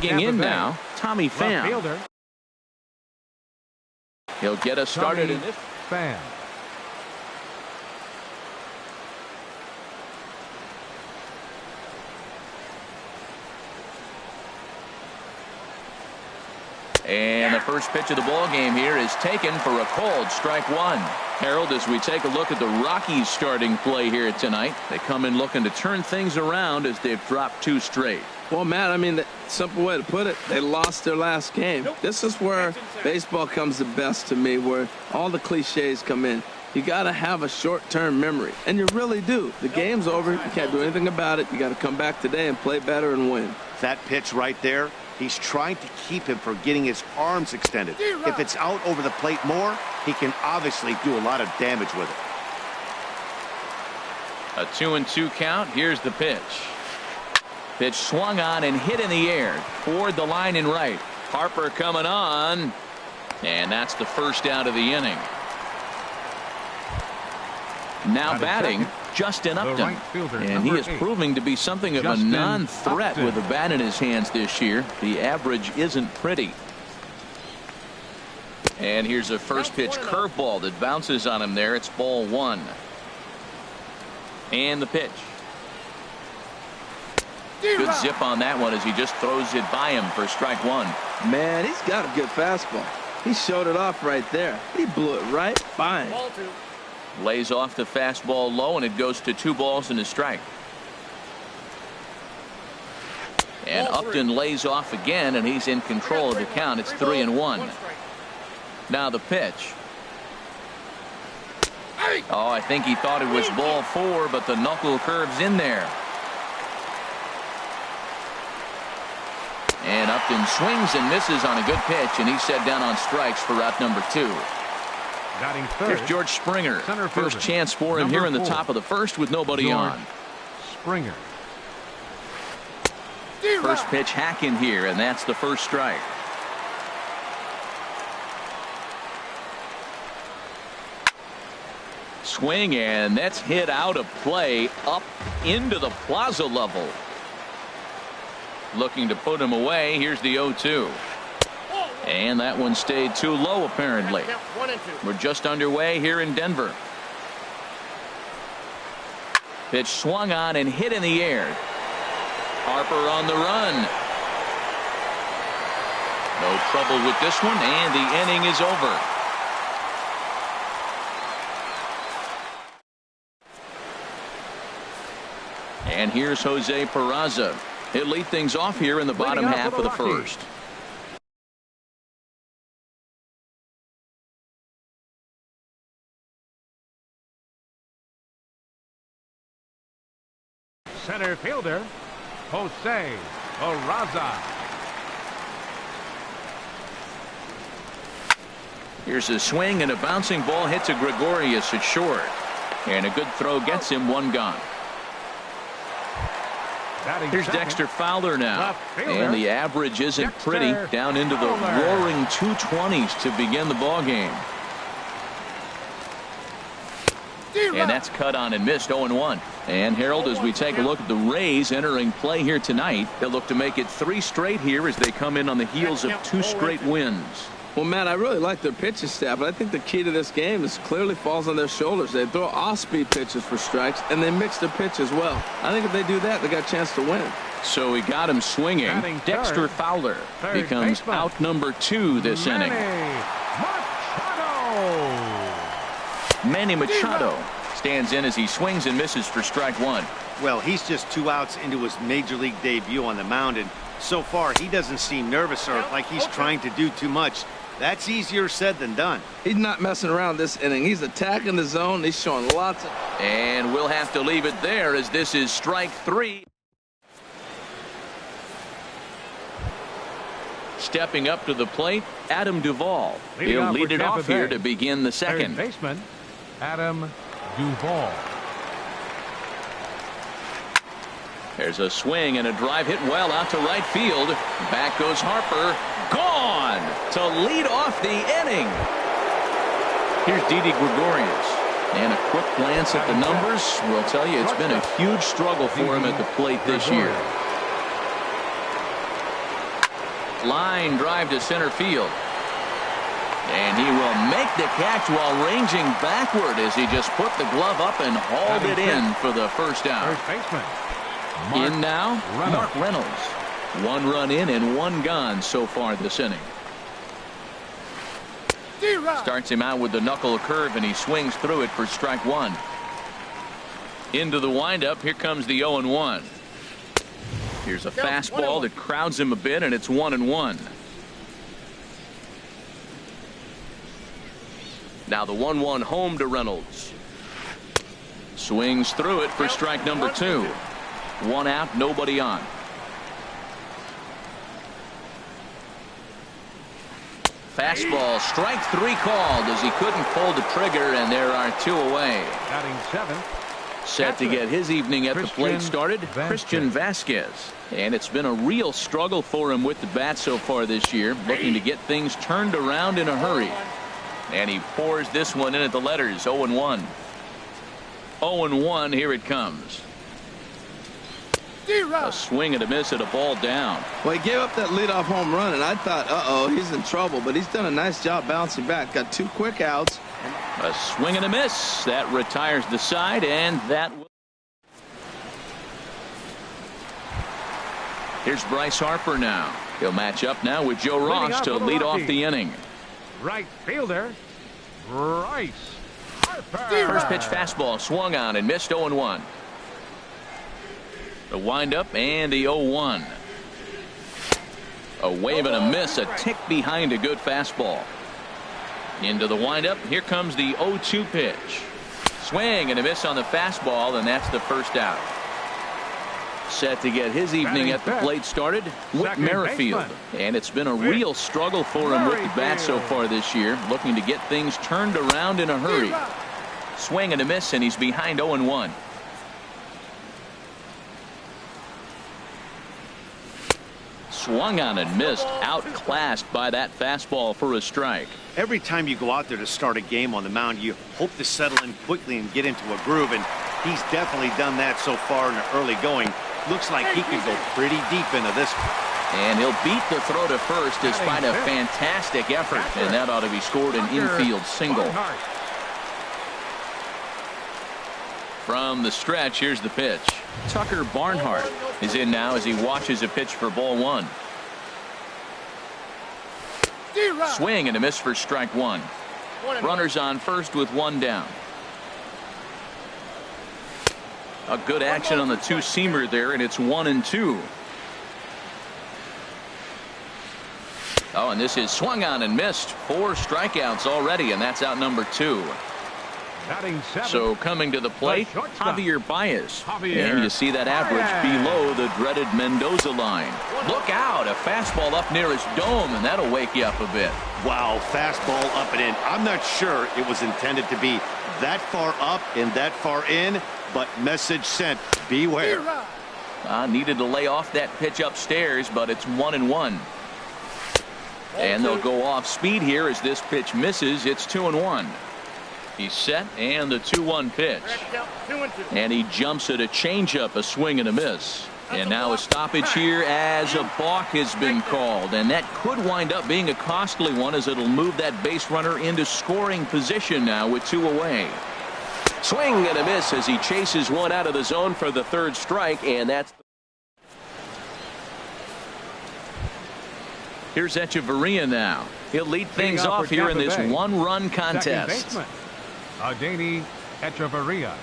In now, Tommy Pham. He'll get us started in this. Pham. And the first pitch of the ball game here is taken for a called strike one. Harold, as we take a look at the Rockies starting play here tonight, they come in looking to turn things around as they've dropped 2 straight. Well, Matt, I mean, the simple way to put it, they lost their last game. This is where baseball comes the best to me, where all the cliches come in. You got to have a short-term memory, and you really do. The game's over. You can't do anything about it. You got to come back today and play better and win. That pitch right there, he's trying to keep him from getting his arms extended. If it's out over the plate more, he can obviously do a lot of damage with it. A 2-2 count. Here's the pitch. Pitch swung on and hit in the air toward the line and right. Harper coming on, and that's the first out of the inning. Now batting, Justin Upton, and he is proving to be something of a non-threat with a bat in his hands this year. The average isn't pretty. And here's a first pitch curveball that bounces on him there. It's ball 1. And the pitch. Good zip on that one as he just throws it by him for strike 1. Man, he's got a good fastball. He showed it off right there. He blew it right by him. Lays off the fastball low, and it goes to 2 balls and a strike. And Upton lays off again, and he's in control of the count. It's 3-1. Now the pitch. Oh, I think he thought it was ball 4, but the knuckle curves in there. And Upton swings and misses on a good pitch, and he's set down on strikes for out number 2. Here's George Springer. First chance for him here in the top of the first with nobody on. Springer. First pitch hack in here, and that's the first strike. Swing, and that's hit out of play up into the plaza level. Looking to put him away. Here's the 0-2. And that one stayed too low, apparently. We're just underway here in Denver. Pitch swung on and hit in the air. Harper on the run. No trouble with this one, and the inning is over. And here's Jose Peraza. He'll lead things off here in the bottom half of the first. Center fielder, Jose Peraza. Here's a swing, and a bouncing ball hits a Gregorius at short. And a good throw gets him 1 gone. Here's Dexter Fowler now. And the average isn't pretty, down into the roaring 220s to begin the ball game. And that's cut on and missed. 0-1. And Harold, as we take a look at the Rays entering play here tonight, they'll look to make it 3 straight here as they come in on the heels of 2 straight wins. Well, Matt, I really like their pitching staff, but I think the key to this game is clearly falls on their shoulders. They throw off-speed pitches for strikes, and they mix their pitch as well. I think if they do that, they got a chance to win. So he got him swinging. Dexter Fowler becomes out number 2 this inning. Manny Machado stands in as he swings and misses for strike 1. Well, he's just 2 outs into his major league debut on the mound, and so far he doesn't seem nervous or like he's trying to do too much. That's easier said than done. He's not messing around this inning. He's attacking the zone. He's showing lots of... And we'll have to leave it there as this is strike 3. Stepping up to the plate, Adam Duvall. He'll lead it off here to begin the second. Third baseman, Adam Duvall. There's a swing and a drive hit well out to right field. Back goes Harper. Gone to lead off the inning. Here's Didi Gregorius. And a quick glance at the numbers will tell you it's been a huge struggle for him at the plate this year. Line drive to center field. And he will make the catch while ranging backward as he just put the glove up and hauled it in for the first out. First baseman. In now, Mark Reynolds. 1 run in and 1 gone so far this inning. Starts him out with the knuckle curve, and he swings through it for strike 1. Into the windup. Here comes the 0-1. Here's a fastball that crowds him a bit, and it's 1-1. Now the 1-1 home to Reynolds. Swings through it for strike number 2. 1 out, nobody on. Fastball, strike 3 called as he couldn't pull the trigger, and there are 2 away. Batting 7th. Set to get his evening at the plate started, Christian Vasquez. And it's been a real struggle for him with the bat so far this year, looking to get things turned around in a hurry. And he pours this one in at the letters. 0-1. 0-1, here it comes. A swing and a miss at a ball down. Well, he gave up that leadoff home run, and I thought, uh-oh, he's in trouble. But he's done a nice job bouncing back. Got 2 quick outs. A swing and a miss. That retires the side, and that will. Here's Bryce Harper now. He'll match up now with Joe Ross to lead off the inning. Right fielder, Bryce Harper. First pitch fastball swung on and missed. 0-1. The windup and the 0-1. A wave and a miss, a tick behind a good fastball. Into the windup. Here comes the 0-2 pitch. Swing and a miss on the fastball, and that's the first out. Set to get his evening at the plate started, Whit Merrifield. And it's been a real struggle for him with the bat so far this year, looking to get things turned around in a hurry. Swing and a miss, and he's behind 0-1. Swung on and missed, outclassed by that fastball for a strike. Every time you go out there to start a game on the mound, you hope to settle in quickly and get into a groove, and he's definitely done that so far in the early going. Looks like he could go pretty deep into this one. And he'll beat the throw to first despite a fantastic effort, and that ought to be scored an infield single. From the stretch, here's the pitch. Tucker Barnhart is in now as he watches a pitch for ball 1. Swing and a miss for strike 1. Runners on first with 1 down. A good action on the 2-seamer there, and it's 1-2. Oh, and this is swung on and missed. 4 strikeouts already, and that's out number 2. So coming to the plate, Javier Baez. And you see that average below the dreaded Mendoza line. Look out, a fastball up near his dome, and that'll wake you up a bit. Wow, fastball up and in. I'm not sure it was intended to be that far up and that far in, but message sent, beware. Needed to lay off that pitch upstairs, but it's 1-1. And they'll go off speed here as this pitch misses. It's 2-1. He's set, and the 2-1 pitch. And he jumps at a changeup, a swing and a miss. And now a stoppage here as a balk has been called. And that could wind up being a costly one as it'll move that base runner into scoring position now with 2 away. Swing and a miss as he chases one out of the zone for the 3rd strike, and that's. Here's Echeverria now. He'll lead things off here in this 1-run contest. Adeiny Echeverria.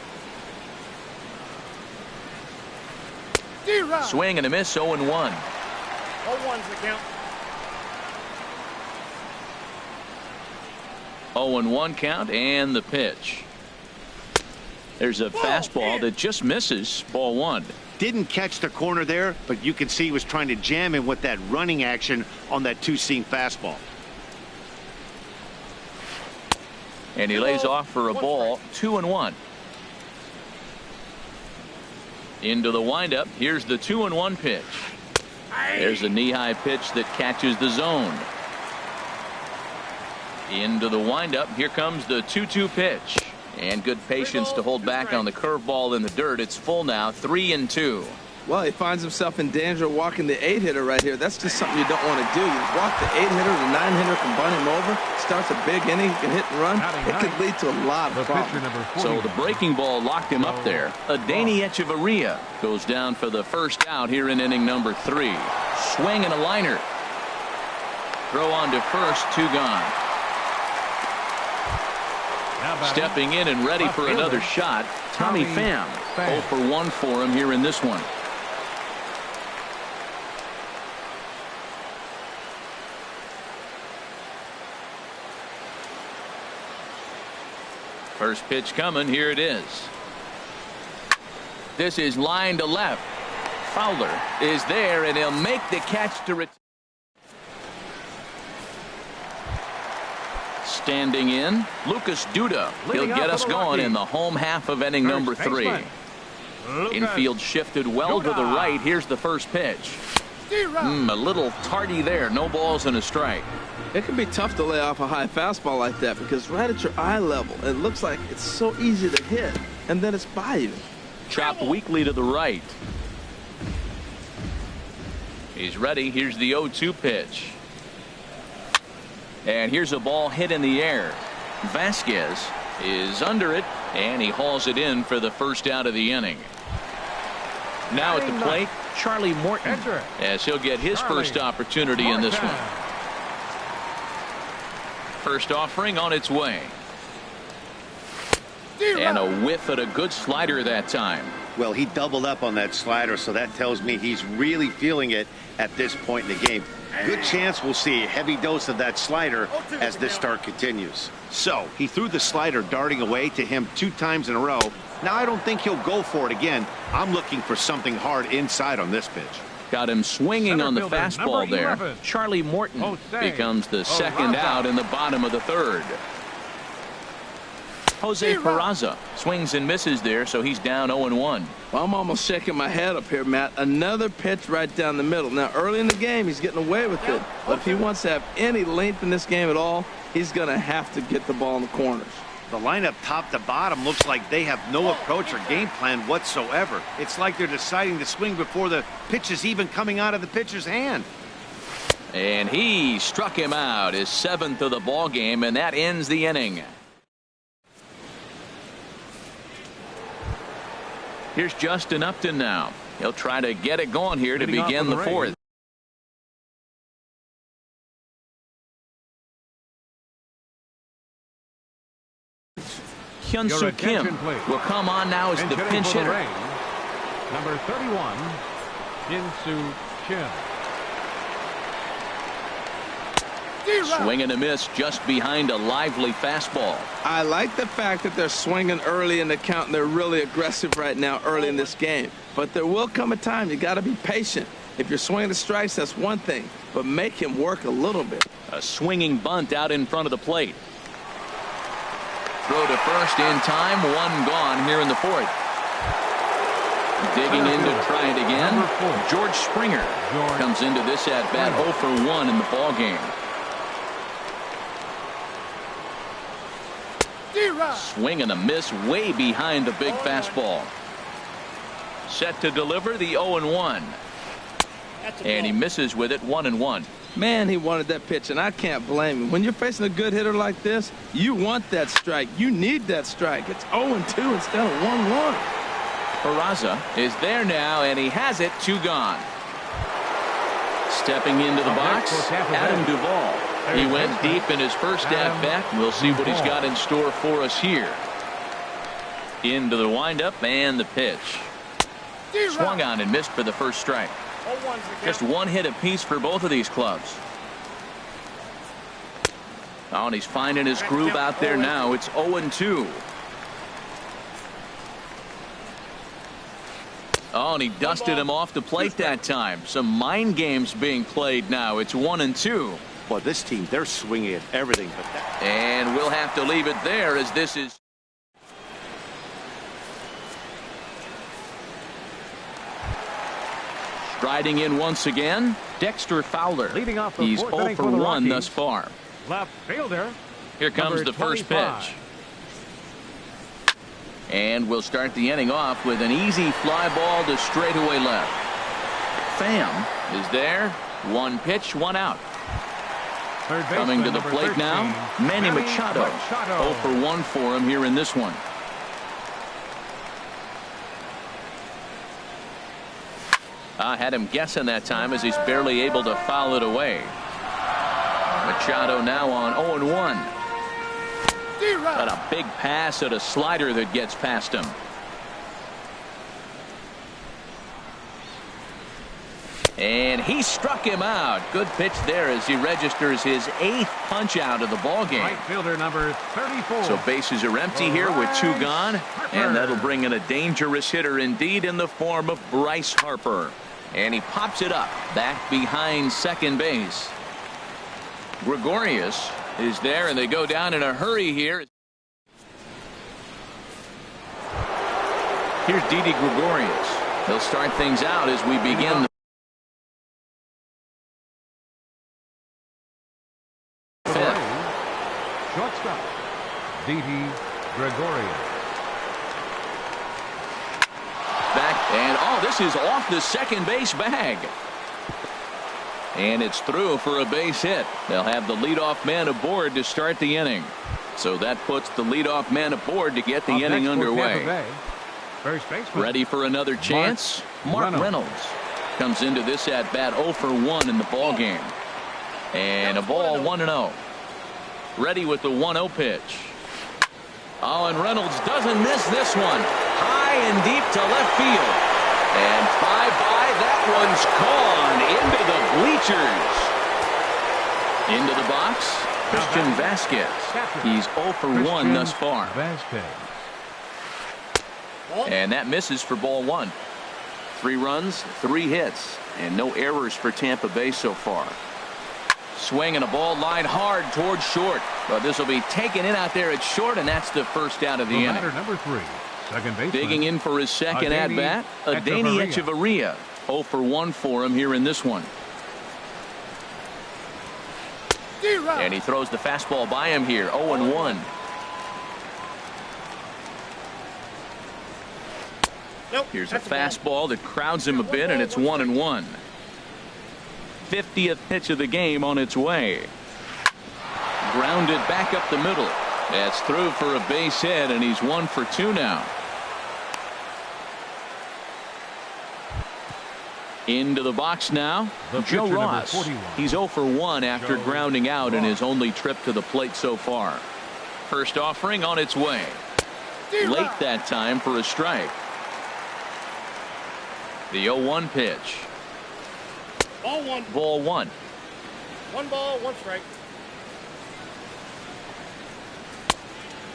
Swing and a miss, 0-1. 0-1's the count. 0-1 count, and the pitch. There's a fastball that just misses, ball 1. Didn't catch the corner there, but you can see he was trying to jam him with that running action on that 2-seam fastball. And he lays off for a ball, 2-1. Into the windup. Here's the 2-1 pitch. There's a knee-high pitch that catches the zone. Into the windup. Here comes the 2-2 pitch. And good patience to hold back on the curveball in the dirt. It's full now, 3-2. Well, he finds himself in danger of walking the 8-hitter right here. That's just something you don't want to do. You walk the 8-hitter, the 9-hitter can bunt him over, starts a big inning, he can hit and run. It could lead to a lot of problems. So the breaking ball locked him up there. Adeiny Echeverria goes down for the first out here in inning number 3. Swing and a liner. Throw on to first, 2 gone. Stepping in and ready for another shot, Tommy Pham. 0 for 1 for him here in this one. First pitch coming. Here it is. This is line to left. Fowler is there, and he'll make the catch to return. Standing in, Lucas Duda. He'll get us going in the home half of inning number 3. Infield shifted well to the right. Here's the first pitch. A little tardy there. No balls and a strike. It can be tough to lay off a high fastball like that because right at your eye level, it looks like it's so easy to hit, and then it's by you. Chopped weakly to the right. He's ready. Here's the 0-2 pitch. And here's a ball hit in the air. Vasquez is under it, and he hauls it in for the first out of the inning. Now at the plate, Charlie Morton, as he'll get his first opportunity in this one. First offering on its way. And a whiff at a good slider that time. Well, he doubled up on that slider, so that tells me he's really feeling it at this point in the game. Good chance we'll see a heavy dose of that slider as this start continues. So he threw the slider darting away to him 2 times in a row. Now I don't think he'll go for it again. I'm looking for something hard inside on this pitch. Got him swinging on the fastball there. Charlie Morton becomes the second out in the bottom of the 3rd. Jose Peraza swings and misses there, so he's down 0-1. Well, I'm almost shaking my head up here, Matt. Another pitch right down the middle. Now, early in the game, he's getting away with it. But if he wants to have any length in this game at all, he's going to have to get the ball in the corners. The lineup top to bottom looks like they have no approach or game plan whatsoever. It's like they're deciding to swing before the pitch is even coming out of the pitcher's hand. And he struck him out, his 7th of the ball game, and that ends the inning. Here's Justin Upton now. He'll try to get it going here to begin the 4th. Hyun-Soo Kim will come on now as the pinch hitter. Number 31, Hyun-Soo Kim. Swing and a miss just behind a lively fastball. I like the fact that they're swinging early in the count and they're really aggressive right now early in this game. But there will come a time you got to be patient. If you're swinging the strikes, that's one thing, but make him work a little bit. A swinging bunt out in front of the plate. Throw to first in time. 1 gone here in the 4th. Digging in to try it again. George Springer comes into this at bat 0 for 1 in the ball game. Swing and a miss way behind the big fastball. Set to deliver the 0-1. And he misses with it 1-1. Man, he wanted that pitch, and I can't blame him. When you're facing a good hitter like this, you want that strike. You need that strike. It's 0-2 instead of 1-1. Peraza is there now, and he has it. 2 gone. Stepping into the box, Adam Duvall. He went deep in his first at-bat. We'll see what he's got in store for us here. Into the windup and the pitch. Swung on and missed for the first strike. Just 1 hit apiece for both of these clubs. Oh, and he's finding his groove out there now. It's 0-2. Oh, and he dusted him off the plate that time. Some mind games being played now. It's 1-2. Boy, this team, they're swinging at everything but that. And we'll have to leave it there as this is. Striding in once again, Dexter Fowler. Leading off the He's 4th 0 inning for for the 1 Rockies. thus far. Left fielder. Here comes the first pitch. And we'll start the inning off with an easy fly ball to straightaway left. Pham is there. One pitch, one out. Coming to the plate 13, now, Manny Machado. 0 for 1 for him here in this one. I had him guessing that time as he's barely able to foul it away. Machado now on 0-1. Got a big pass at a slider that gets past him. And he struck him out. Good pitch there as he registers his 8th punch out of the ball game. Right fielder number 34. So bases are empty here with 2 gone. And that'll bring in a dangerous hitter indeed in the form of Bryce Harper. And he pops it up back behind second base. Gregorius is there, and they go down in a hurry here. Here's Didi Gregorius. He'll start things out as we begin the Shortstop, Didi Gregorius. Back, and oh, this is off the second base bag. And it's through for a base hit. They'll have the leadoff man aboard to start the inning. So that puts the leadoff man aboard to get the inning underway. First baseman. Ready for another chance? Mark Reynolds comes into this at bat 0 for 1 in the ball game. And a ball 1-0. Ready with the 1-0 pitch. Oh, and Reynolds doesn't miss this one. High and deep to left field. And bye-bye, that one's gone into the bleachers. Into the box, Christian Vasquez. He's 0 for 1 thus far. And that misses for ball 1. 3 runs, 3 hits, and no errors for Tampa Bay so far. Swing and a ball lined hard towards short. But this will be taken in out there at short, and that's the first out of the inning. Number 3, second baseman. Digging in for his second at-bat, Adeiny Echeverria. 0 for 1 for him here in this one. And he throws the fastball by him here. 0-1. Here's a fastball that crowds him a bit, and it's 1-1. 50th pitch of the game on its way. Grounded back up the middle. That's through for a base hit, and he's 1 for 2 now. Into the box now, Joe Ross. He's 0 for 1 after grounding out in his only trip to the plate so far. First offering on its way. Late that time for a strike. The 0-1 pitch. Ball 1. Ball 1. 1 ball, 1 strike.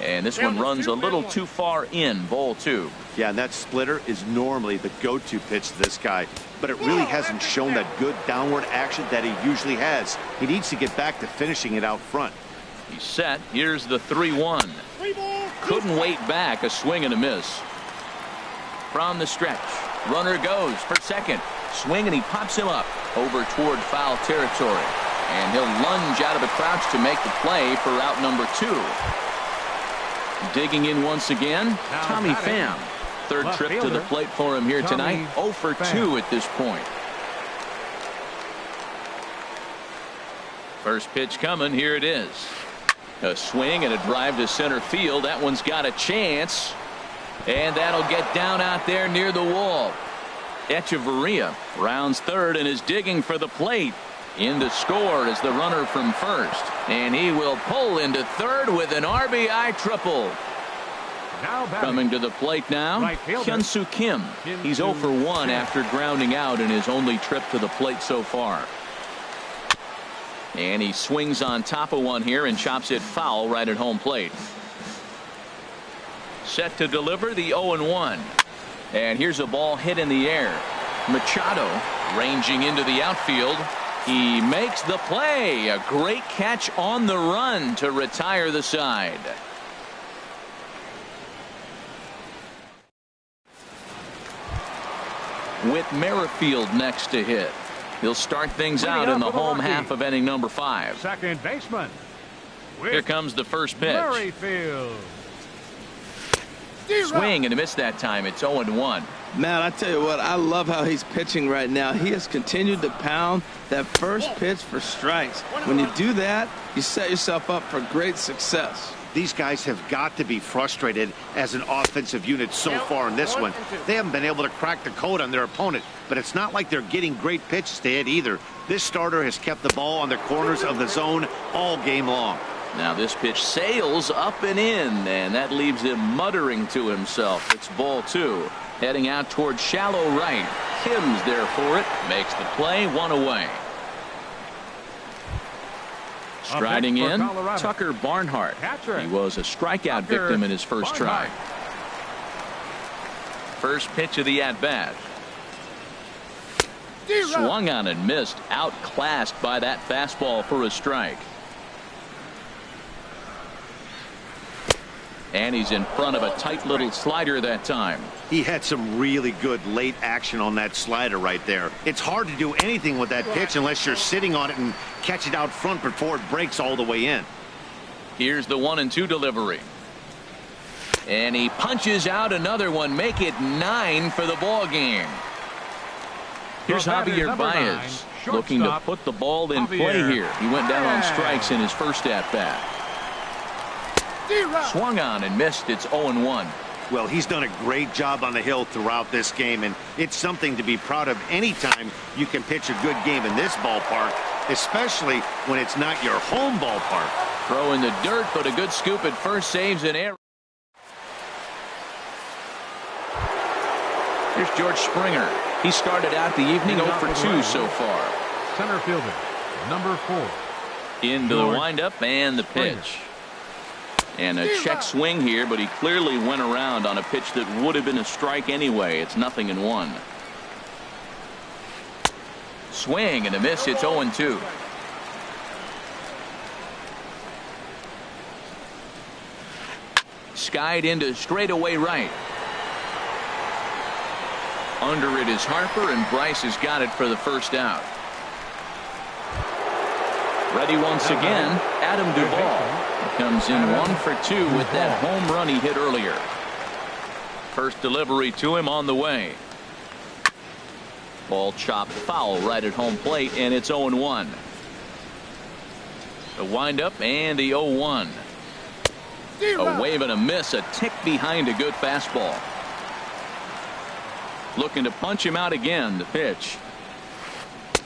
And this one runs a little too far in. Ball 2. Yeah, and that splitter is normally the go-to pitch to this guy, but it really hasn't shown that good downward action that he usually has. He needs to get back to finishing it out front. He's set. Here's the 3-1. Couldn't wait back. A swing and a miss. From the stretch. Runner goes for second. Swing, and he pops him up over toward foul territory. And he'll lunge out of the crouch to make the play for out number 2. Digging in once again, Tommy Pham. Third trip to the plate for him here tonight. 0 for 2 at this point. First pitch coming. Here it is. A swing and a drive to center field. That one's got a chance. And that'll get down out there near the wall. Echeverria rounds third and is digging for the plate. In to score is the runner from first. And he will pull into third with an RBI triple. Coming to the plate now, Hyun-Soo Kim. He's 0 for 1 after grounding out in his only trip to the plate so far. And he swings on top of one here and chops it foul right at home plate. Set to deliver the 0-1. And here's a ball hit in the air. Machado ranging into the outfield. He makes the play. A great catch on the run to retire the side. With Merrifield next to hit. He'll start things out in the home half of inning number 5. Second baseman. Here comes the first pitch. Merrifield. Swing and a miss that time. It's 0-1. Man, I tell you what, I love how he's pitching right now. He has continued to pound that first pitch for strikes. When you do that, you set yourself up for great success. These guys have got to be frustrated as an offensive unit so far in this one. They haven't been able to crack the code on their opponent, but it's not like they're getting great pitches to hit either. This starter has kept the ball on the corners of the zone all game long. Now this pitch sails up and in, and that leaves him muttering to himself. It's ball 2. Heading out towards shallow right. Kim's there for it. Makes the play, 1 away. Striding in, Tucker Barnhart. He was a strikeout victim in his first try. First pitch of the at-bat. Swung on and missed. Outclassed by that fastball for a strike. And he's in front of a tight little slider that time. He had some really good late action on that slider right there. It's hard to do anything with that pitch unless you're sitting on it and catch it out front before it breaks all the way in. Here's the 1-2 delivery. And he punches out another one. Make it 9 for the ball game. Here's Javier Baez looking to put the ball in play here. He went down on strikes in his first at-bat. Swung on and missed. It's 0-1. Well, he's done a great job on the hill throughout this game, and it's something to be proud of anytime you can pitch a good game in this ballpark, especially when it's not your home ballpark. Throw in the dirt, but a good scoop at first, saves an error. Here's George Springer. He started out the evening 0 for 2 so far. Center fielder, number 4. Into the windup and the pitch. And a check swing here, but he clearly went around on a pitch that would have been a strike anyway. It's 0-1. Swing and a miss. It's 0-2. Skied into straightaway right. Under it is Harper, and Bryce has got it for the first out. Ready once again, Adam Duvall. Comes in 1 for 2 with that home run he hit earlier. First delivery to him on the way. Ball chopped foul right at home plate, and it's 0-1. The windup and the 0-1. A wave and a miss, a tick behind a good fastball. Looking to punch him out again. The pitch.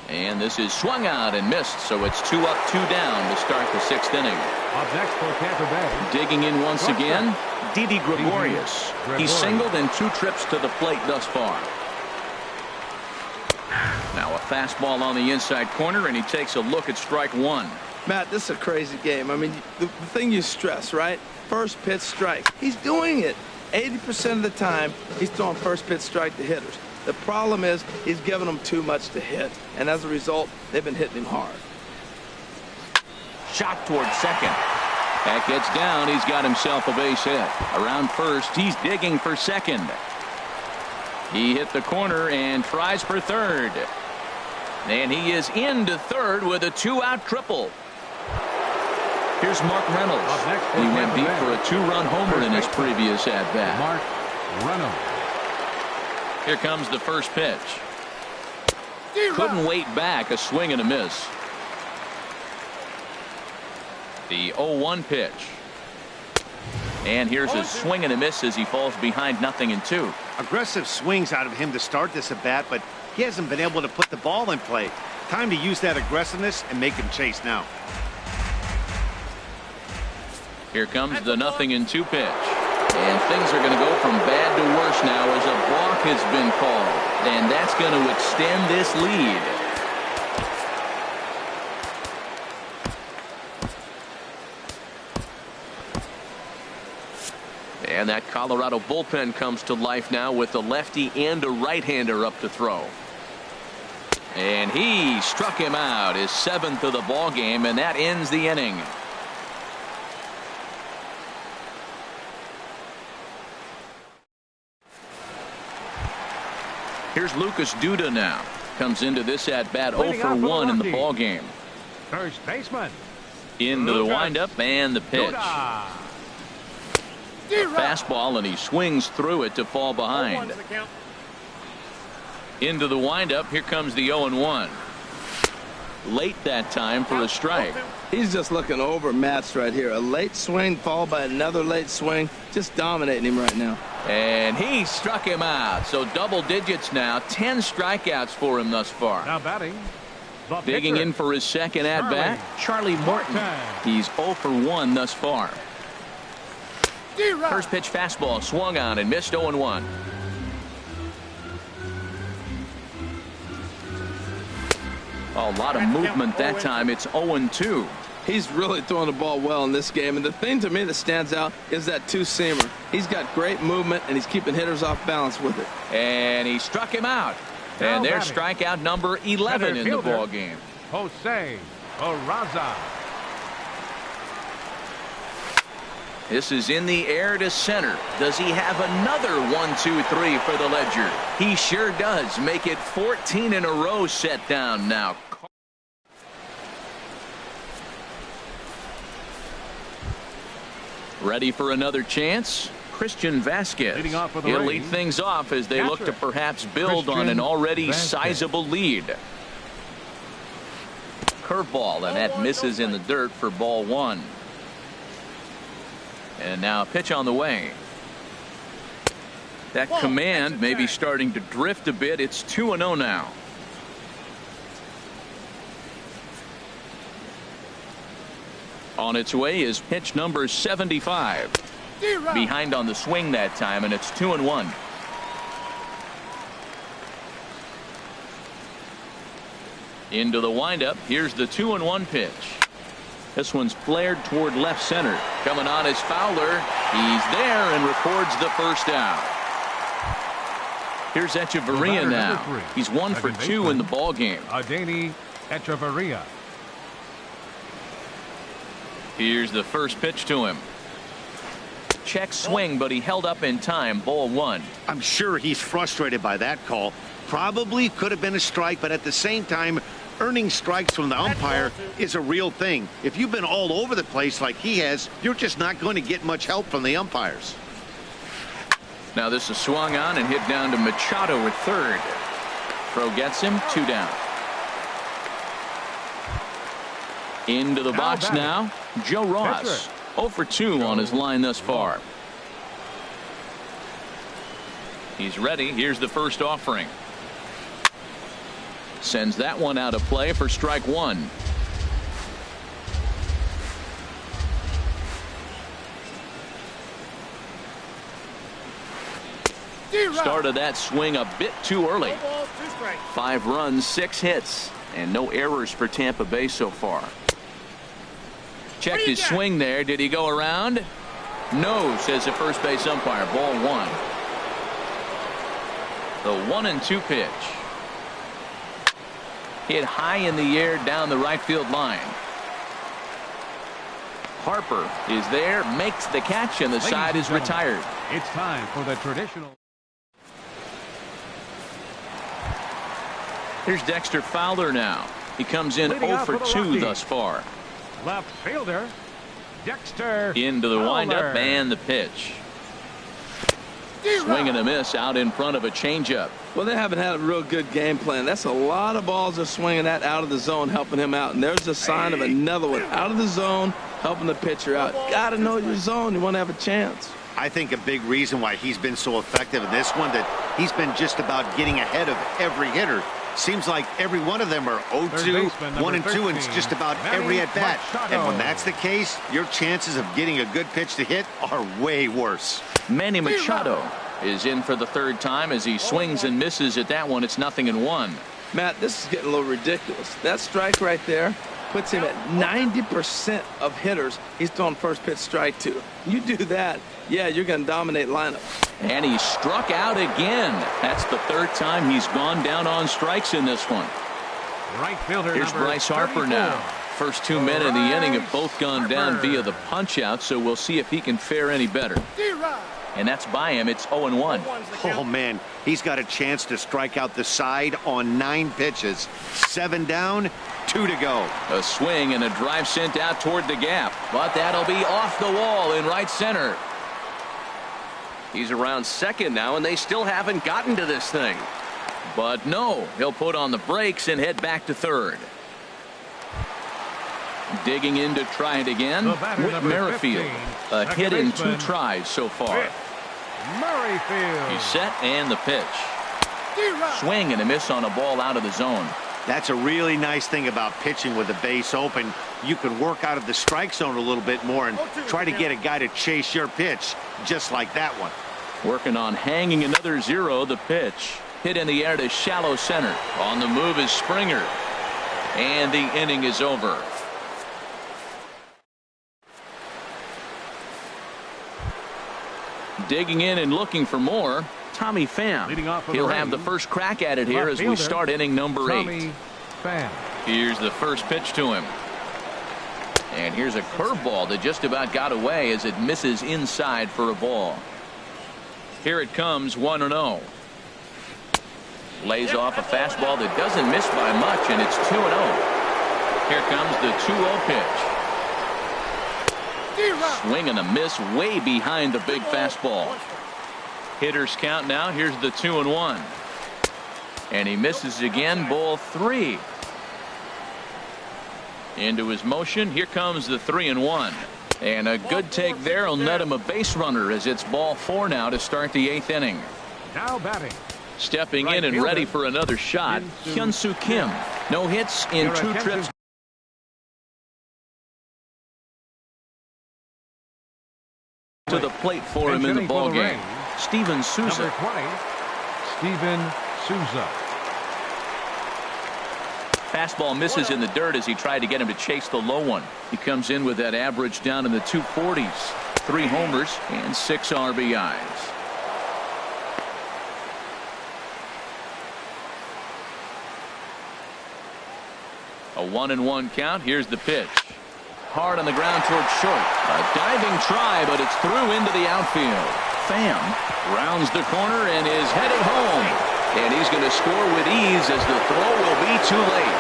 And this is swung out and missed, so it's 2 up, 2 down to start the 6th inning. Up next for Tampa Bay. Digging in once again, Didi Gregorius. He's singled in 2 trips to the plate thus far. Now a fastball on the inside corner, and he takes a look at strike 1. Matt, this is a crazy game. I mean, the thing you stress, right? First pitch strike. He's doing it. 80% of the time, he's throwing first pitch strike to hitters. The problem is he's giving them too much to hit, and as a result, they've been hitting him hard. Shot towards second. That gets down. He's got himself a base hit. Around first, he's digging for second. He hit the corner and tries for third. And he is into third with a 2-out triple. Here's Mark Reynolds. He went deep for a 2-run homer in his previous at-bat. Mark Reynolds. Here comes the first pitch. Couldn't wait back. A swing and a miss. The 0-1 pitch. And here's a swing and a miss as he falls behind 0-2. Aggressive swings out of him to start this at bat, but he hasn't been able to put the ball in play. Time to use that aggressiveness and make him chase now. Here comes the 0-2 pitch. And things are going to go from bad to worse now as a balk has been called. And that's going to extend this lead. And that Colorado bullpen comes to life now with a lefty and a right-hander up to throw. And he struck him out, his 7th of the ball game, and that ends the inning. Here's Lucas Duda now. Comes into this at-bat 0 for 1 in the ball game. First baseman. Into the windup and the pitch. A fastball, and he swings through it to fall behind. Into the windup. Here comes the 0-1. Late that time for a strike. He's just looking overmatched right here. A late swing followed by another late swing. Just dominating him right now. And he struck him out. So double digits now. 10 strikeouts for him thus far. Now batting. The Digging pitcher. in for his second at-bat, Charlie Morton. He's 0 for 1 thus far. First pitch fastball swung on and missed. 0-1. A lot of movement that time. It's 0-2. He's really throwing the ball well in this game. And the thing to me that stands out is that two-seamer. He's got great movement, and he's keeping hitters off balance with it. And he struck him out. And there's strikeout number 11 in the ball game. Jose Peraza. This is in the air to center. Does he have another 1-2-3 for the Ledger? He sure does. Make it 14 in a row set down now. Ready for another chance? Christian Vasquez. Leading off with the He'll Rays. lead things off as they look to perhaps build on Christian an already Vasquez. sizable lead. Curveball, and that misses in the dirt for ball 1. And now a pitch on the way. That command may be starting to drift a bit. It's 2-0 now. On its way is pitch number 75. Behind on the swing that time, and it's 2-1. Into the windup. Here's the 2-1 pitch. This one's flared toward left center. Coming on is Fowler. He's there and records the first out. Here's Echeverria now. He's 1 for 2 in the ball game. Adeiny Echeverria. Here's the first pitch to him. Check swing, but he held up in time. Ball 1. I'm sure he's frustrated by that call. Probably could have been a strike, but at the same time, earning strikes from the umpire is a real thing. If you've been all over the place like he has, you're just not going to get much help from the umpires. Now this is swung on and hit down to Machado at third. Throw gets him. 2 down. Into the box now. Joe Ross. 0 for 2 on his line thus far. He's ready. Here's the first offering. Sends that one out of play for strike 1. Started that swing a bit too early. 5 runs, 6 hits, and no errors for Tampa Bay so far. Checked his swing there. Did he go around? No, says the first base umpire. Ball 1. The 1-2 pitch. Hit high in the air down the right field line. Harper is there, makes the catch, and the side is retired. It's time for the traditional. Here's Dexter Fowler now. He comes in 0 for 2 thus far. Left fielder Dexter Into the Fowler. windup and the pitch. Swing and a miss out in front of a changeup. Well, they haven't had a real good game plan. That's a lot of balls they're swinging at out of the zone, helping him out. And there's a sign of another one out of the zone, helping the pitcher out. Got to know your zone. You want to have a chance. I think a big reason why he's been so effective in this one, that he's been just about getting ahead of every hitter. Seems like every one of them are 0-2, 1-2, and it's just about every at-bat. And when that's the case, your chances of getting a good pitch to hit are way worse. Manny Machado is in for the third time as he swings and misses at that one. It's 0-1. Matt, this is getting a little ridiculous. That strike right there puts him at 90% of hitters he's throwing first pitch strike to. You do that, yeah, you're going to dominate lineups. And he struck out again. That's the third time he's gone down on strikes in this one. Right fielder. Here's Bryce Harper now. First 2 men in the inning have both gone down via the punch out, so we'll see if he can fare any better. And that's by him. It's 0-1. Oh, man, he's got a chance to strike out the side on 9 pitches. 7 down, 2 to go. A swing and a drive sent out toward the gap, but that'll be off the wall in right center. He's around second now, and they still haven't gotten to this thing. But no, he'll put on the brakes and head back to third. Digging in to try it again, Whit Merrifield. A hit in 2 tries so far. Merrifield. He's set and the pitch. Swing and a miss on a ball out of the zone. That's a really nice thing about pitching with the base open. You can work out of the strike zone a little bit more and try to get a guy to chase your pitch, just like that one. Working on hanging another 0. The pitch hit in the air to shallow center. On the move is Springer, and the inning is over. Digging in and looking for more, Tommy Pham. He'll have the first crack at it here as we start inning number 8. Here's the first pitch to him. And here's a curveball that just about got away as it misses inside for a ball. Here it comes, 1-0. Lays off a fastball that doesn't miss by much, and it's 2-0. Here comes the 2-0 pitch. Swing and a miss way behind the big fastball. Hitters count now. Here's the 2-1. And he misses again, ball 3. Into his motion. Here comes the 3-1. And a good take there will net him a base runner as it's ball 4 now to start the 8th inning. Now batting. Stepping in and ready for another shot, Hyun-Soo Kim. No hits in 2 trips to the plate for him in the ball game. Steven Souza. Number 20, Steven Souza. Fastball misses in the dirt as he tried to get him to chase the low one. He comes in with that average down in the 240s. 3 homers and 6 RBIs. A 1-1 count. Here's the pitch. Hard on the ground towards short. A diving try, but it's through into the outfield. Pham rounds the corner and is headed home. And he's going to score with ease as the throw will be too late.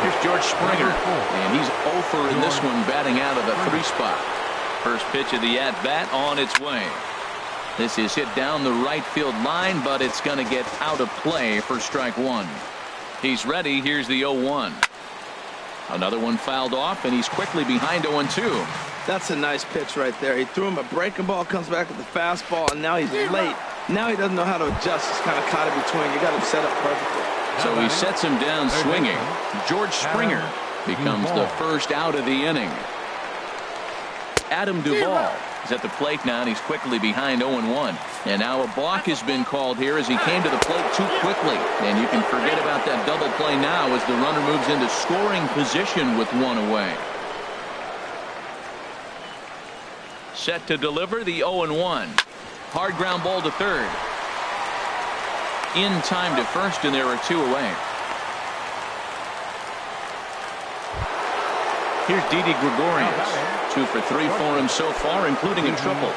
Here's George Springer. And he's 0 in this one, batting out of the 3 spot. First pitch of the at-bat on its way. This is hit down the right field line, but it's going to get out of play for strike 1. He's ready. Here's the 0-1. Another one fouled off, and he's quickly behind 0-2. That's a nice pitch right there. He threw him a breaking ball, comes back with the fastball, and now he's late. Now he doesn't know how to adjust. He's kind of caught in between. You got him set up perfectly. So he sets him down swinging. George Springer becomes the first out of the inning. Adam Duvall is at the plate now, and he's quickly behind 0-1. And now a balk has been called here as he came to the plate too quickly. And you can forget about that double play now as the runner moves into scoring position with 1 away. Set to deliver the 0-1. Hard ground ball to third. In time to first, and there are 2 away. Here's Didi Gregorius. 2 for 3 for him so far, including a triple.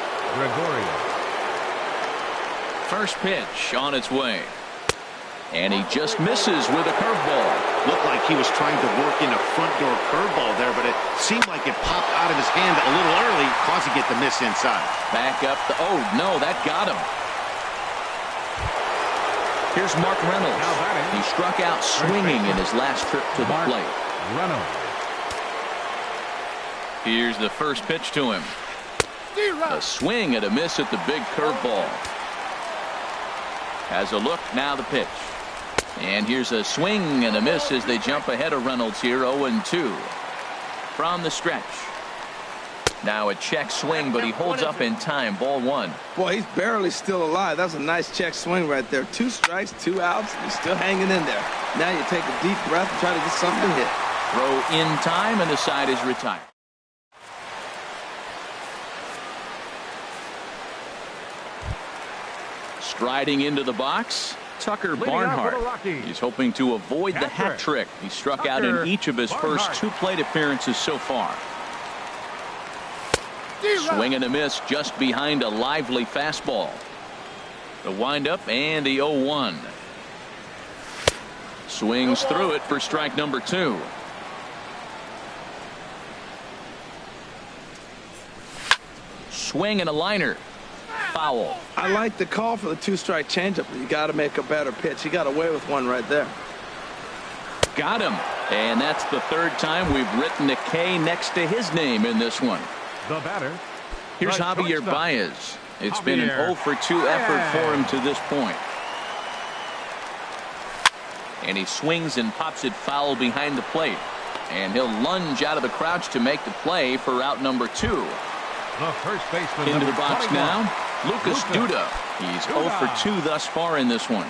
First pitch on its way. And he just misses with a curveball. Looked like he was trying to work in a front door curveball there, but it seemed like it popped out of his hand a little early, causing it to miss inside. Back up the, oh no, that got him. Here's Mark Reynolds. He struck out swinging in his last trip to the plate. Here's the first pitch to him. A swing and a miss at the big curveball. Has a look, now the pitch. And here's a swing and a miss as they jump ahead of Reynolds here, 0-2. From the stretch. Now a check swing, but he holds up in time, ball 1. Boy, he's barely still alive. That's a nice check swing right there. 2 strikes, 2 outs, and he's still hanging in there. Now you take a deep breath and try to get something to hit. Throw in time, and the side is retired. Striding into the box, Tucker Barnhart. He's hoping to avoid the hat trick. He struck out in each of his first 2 plate appearances so far. Swing and a miss just behind a lively fastball. The windup and the 0-1. Swings through it for strike number 2. Swing and a liner. foul. I like the call for the two-strike changeup, but you got to make a better pitch. He got away with one right there. Got him. And that's the third time we've written a K next to his name in this one. The batter. Here's the Javier shortstop. Baez. It's been an Javier 0 for 2 effort for him to this point. And he swings and pops it foul behind the plate. And he'll lunge out of the crouch to make the play for out number 2. The first baseman. Into the number box 21. now, Lucas Duda. He's 0 for 2 thus far in this one.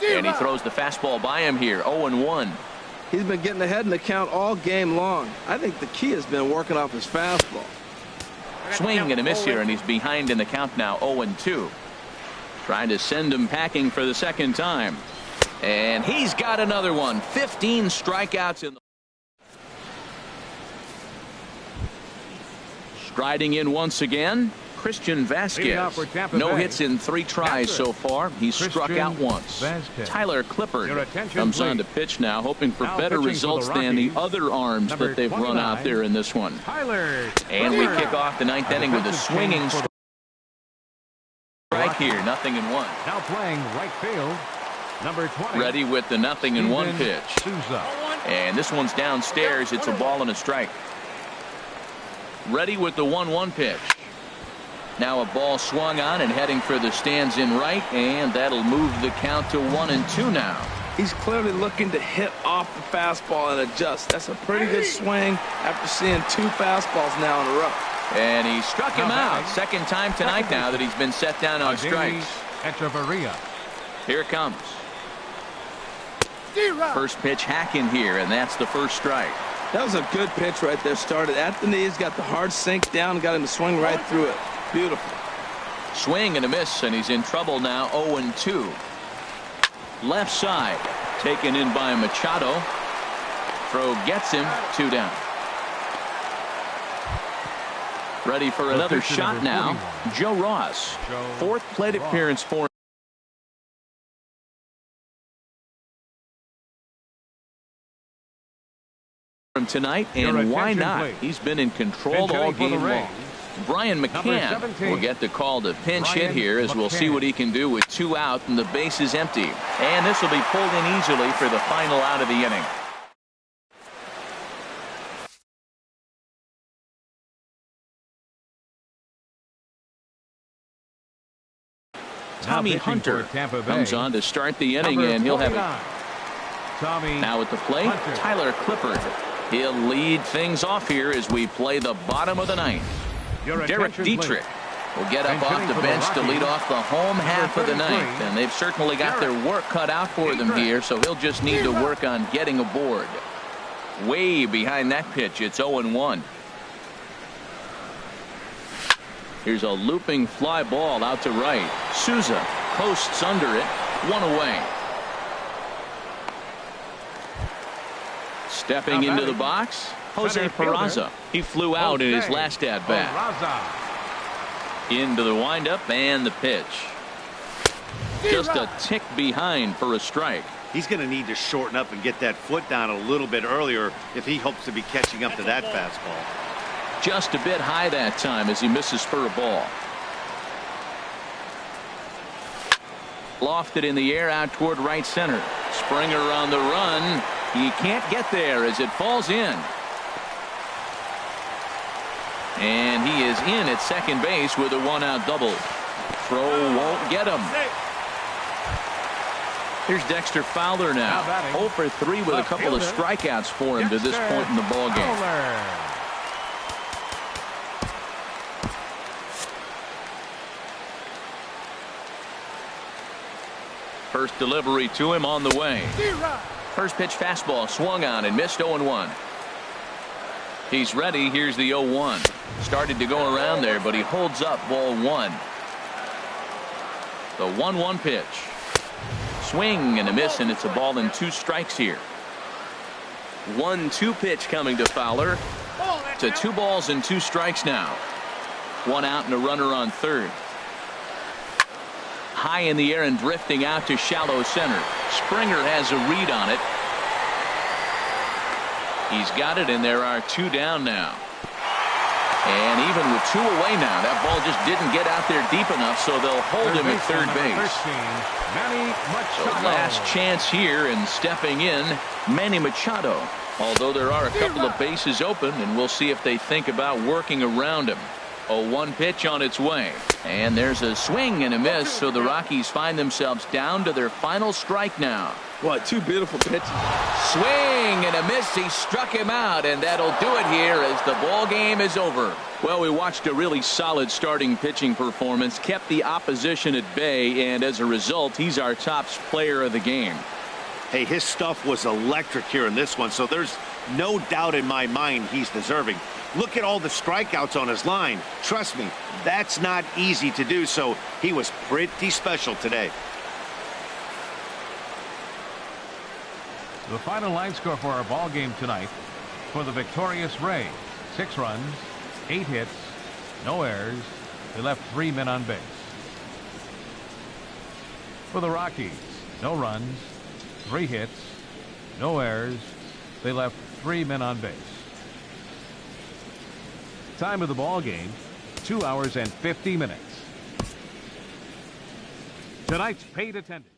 And he throws the fastball by him here, 0-1. He's been getting ahead in the count all game long. I think the key has been working off his fastball. Swing and a miss here, and he's behind in the count now, 0-2. Trying to send him packing for the second time. And he's got another one. 15 strikeouts in the. Striding in once again, Christian Vasquez. No hits in 3 tries so far. He's struck out once. Tyler Clippard comes on to pitch now, hoping for better results than the other arms that they've run out there in this one. And we kick off the 9th inning with a swinging strike here, 0-1. Now playing right field, number 20. Ready with the 0-1 pitch. Souza. And this one's downstairs. It's a ball and a strike. Ready with the 1-1 pitch. Now a ball swung on and heading for the stands in right, and that'll move the count to 1-2 now. He's clearly looking to hit off the fastball and adjust. That's a pretty good swing after seeing 2 fastballs now in a row. And he struck him out. Second time tonight now that he's been set down on strikes. Echeverria. Here it comes. First pitch hacking here, and that's the first strike. That was a good pitch right there. Started at the knees, got the hard sink down, got him to swing right through it. Beautiful. Swing and a miss, and he's in trouble now, 0-2. Left side, taken in by Machado. Throw gets him, 2 down. Ready for another shot now. Joe Ross, 4th plate appearance for him tonight, and why not? He's been in control all game long. Brian McCann will get the call to pinch hit here, as we'll see what he can do with 2 out and the base is empty. And this will be pulled in easily for the final out of the inning. Tommy Hunter comes on to start the inning, and he'll have it. Now at the plate, Tyler Clippard. He'll lead things off here as we play the bottom of the 9th. Derek Dietrich will get up off the bench to lead off the home half of the 9th, and they've certainly got their work cut out for them here, so he'll just need to work on getting aboard. Way behind that pitch, it's 0-1. Here's a looping fly ball out to right. Souza posts under it, 1 away. Stepping into the box, Jose Peraza. He flew out in his last at-bat. Into the windup and the pitch. Just a tick behind for a strike. He's going to need to shorten up and get that foot down a little bit earlier if he hopes to be catching up to that fastball. Just a bit high that time as he misses for a ball. Lofted in the air out toward right center. Springer on the run. He can't get there as it falls in. And he is in at second base with a 1-out double. Throw won't get him. Here's Dexter Fowler now. 0 for 3 with a couple of strikeouts for him to this point in the ballgame. First delivery to him on the way. First pitch fastball swung on and missed, 0-1. He's ready. Here's the 0-1. Started to go around there, but he holds up ball 1. The 1-1 pitch. Swing and a miss, and it's a ball and 2 strikes here. 1-2 pitch coming to Fowler. To 2 balls and 2 strikes now. 1 out and a runner on third. High in the air and drifting out to shallow center. Springer has a read on it. He's got it, and there are 2 down now. And even with 2 away now, that ball just didn't get out there deep enough, so they'll hold him at third base. So last chance here, and stepping in, Manny Machado. Although there are a couple of bases open, and we'll see if they think about working around him. 0-1 pitch on its way. And there's a swing and a miss, so the Rockies find themselves down to their final strike now. What, 2 beautiful pitches. Swing and a miss. He struck him out, and that'll do it here as the ball game is over. Well, we watched a really solid starting pitching performance, kept the opposition at bay, and as a result, he's our top player of the game. Hey, his stuff was electric here in this one, so there's no doubt in my mind he's deserving. Look at all the strikeouts on his line. Trust me, that's not easy to do, so he was pretty special today. The final line score for our ball game tonight: for the victorious Rays, 6 runs, 8 hits, no errors. They left 3 men on base. For the Rockies, no runs, 3 hits, no errors. They left 3 men on base. Time of the ball game, 2 hours and 50 minutes. Tonight's paid attendance.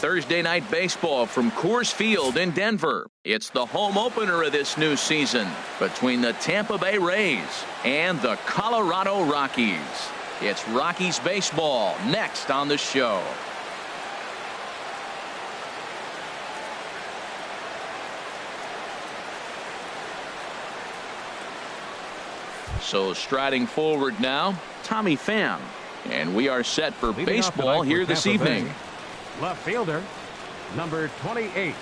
Thursday night baseball from Coors Field in Denver. It's the home opener of this new season between the Tampa Bay Rays and the Colorado Rockies. It's Rockies baseball next on the show. So striding forward now, Tommy Pham. And we are set for baseball here this evening. Left fielder, number 28.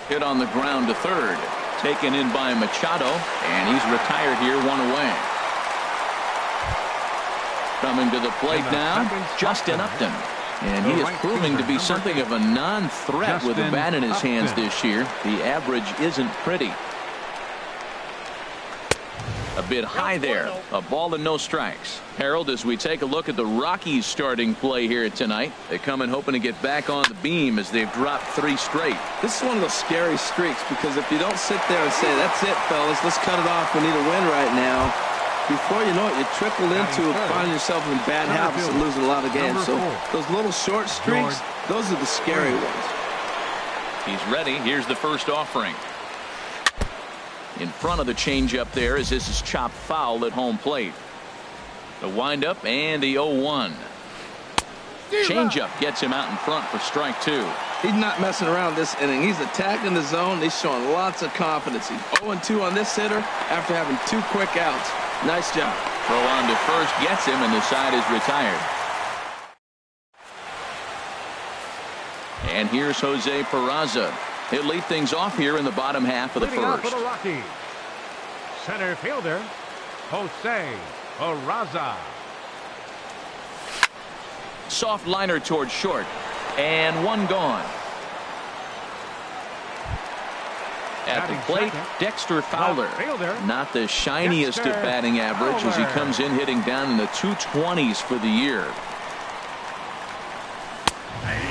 Hit on the ground to third. Taken in by Machado, and he's retired here, one away. Coming to the plate now, Justin Upton. And he is proving to be something of a non-threat with a bat in his hands this year. The average isn't pretty. A bit high there. A ball and no strikes. Harold, as we take a look at the Rockies starting play here tonight, they come in hoping to get back on the beam as they've dropped 3 straight. This is one of those scary streaks because if you don't sit there and say, that's it, fellas, let's cut it off, we need a win right now, before you know it, you trickle into finding yourself in bad habits and losing a lot of games. So those little short streaks, those are the scary ones. He's ready. Here's the first offering. In front of the changeup there as this is chopped foul at home plate. The windup and the 0-1. Changeup gets him out in front for strike 2. He's not messing around this inning. He's attacking the zone. He's showing lots of confidence. He's 0-2 on this hitter after having 2 quick outs. Nice job. Throw on to first gets him, and the side is retired. And here's Jose Peraza. He'll lead things off here in the bottom half of the first. For the Rockies, center fielder Jose Peraza. Soft liner towards short, and one gone. At the plate, Dexter Fowler. Not the shiniest of batting average as he comes in hitting down in the 220s for the year.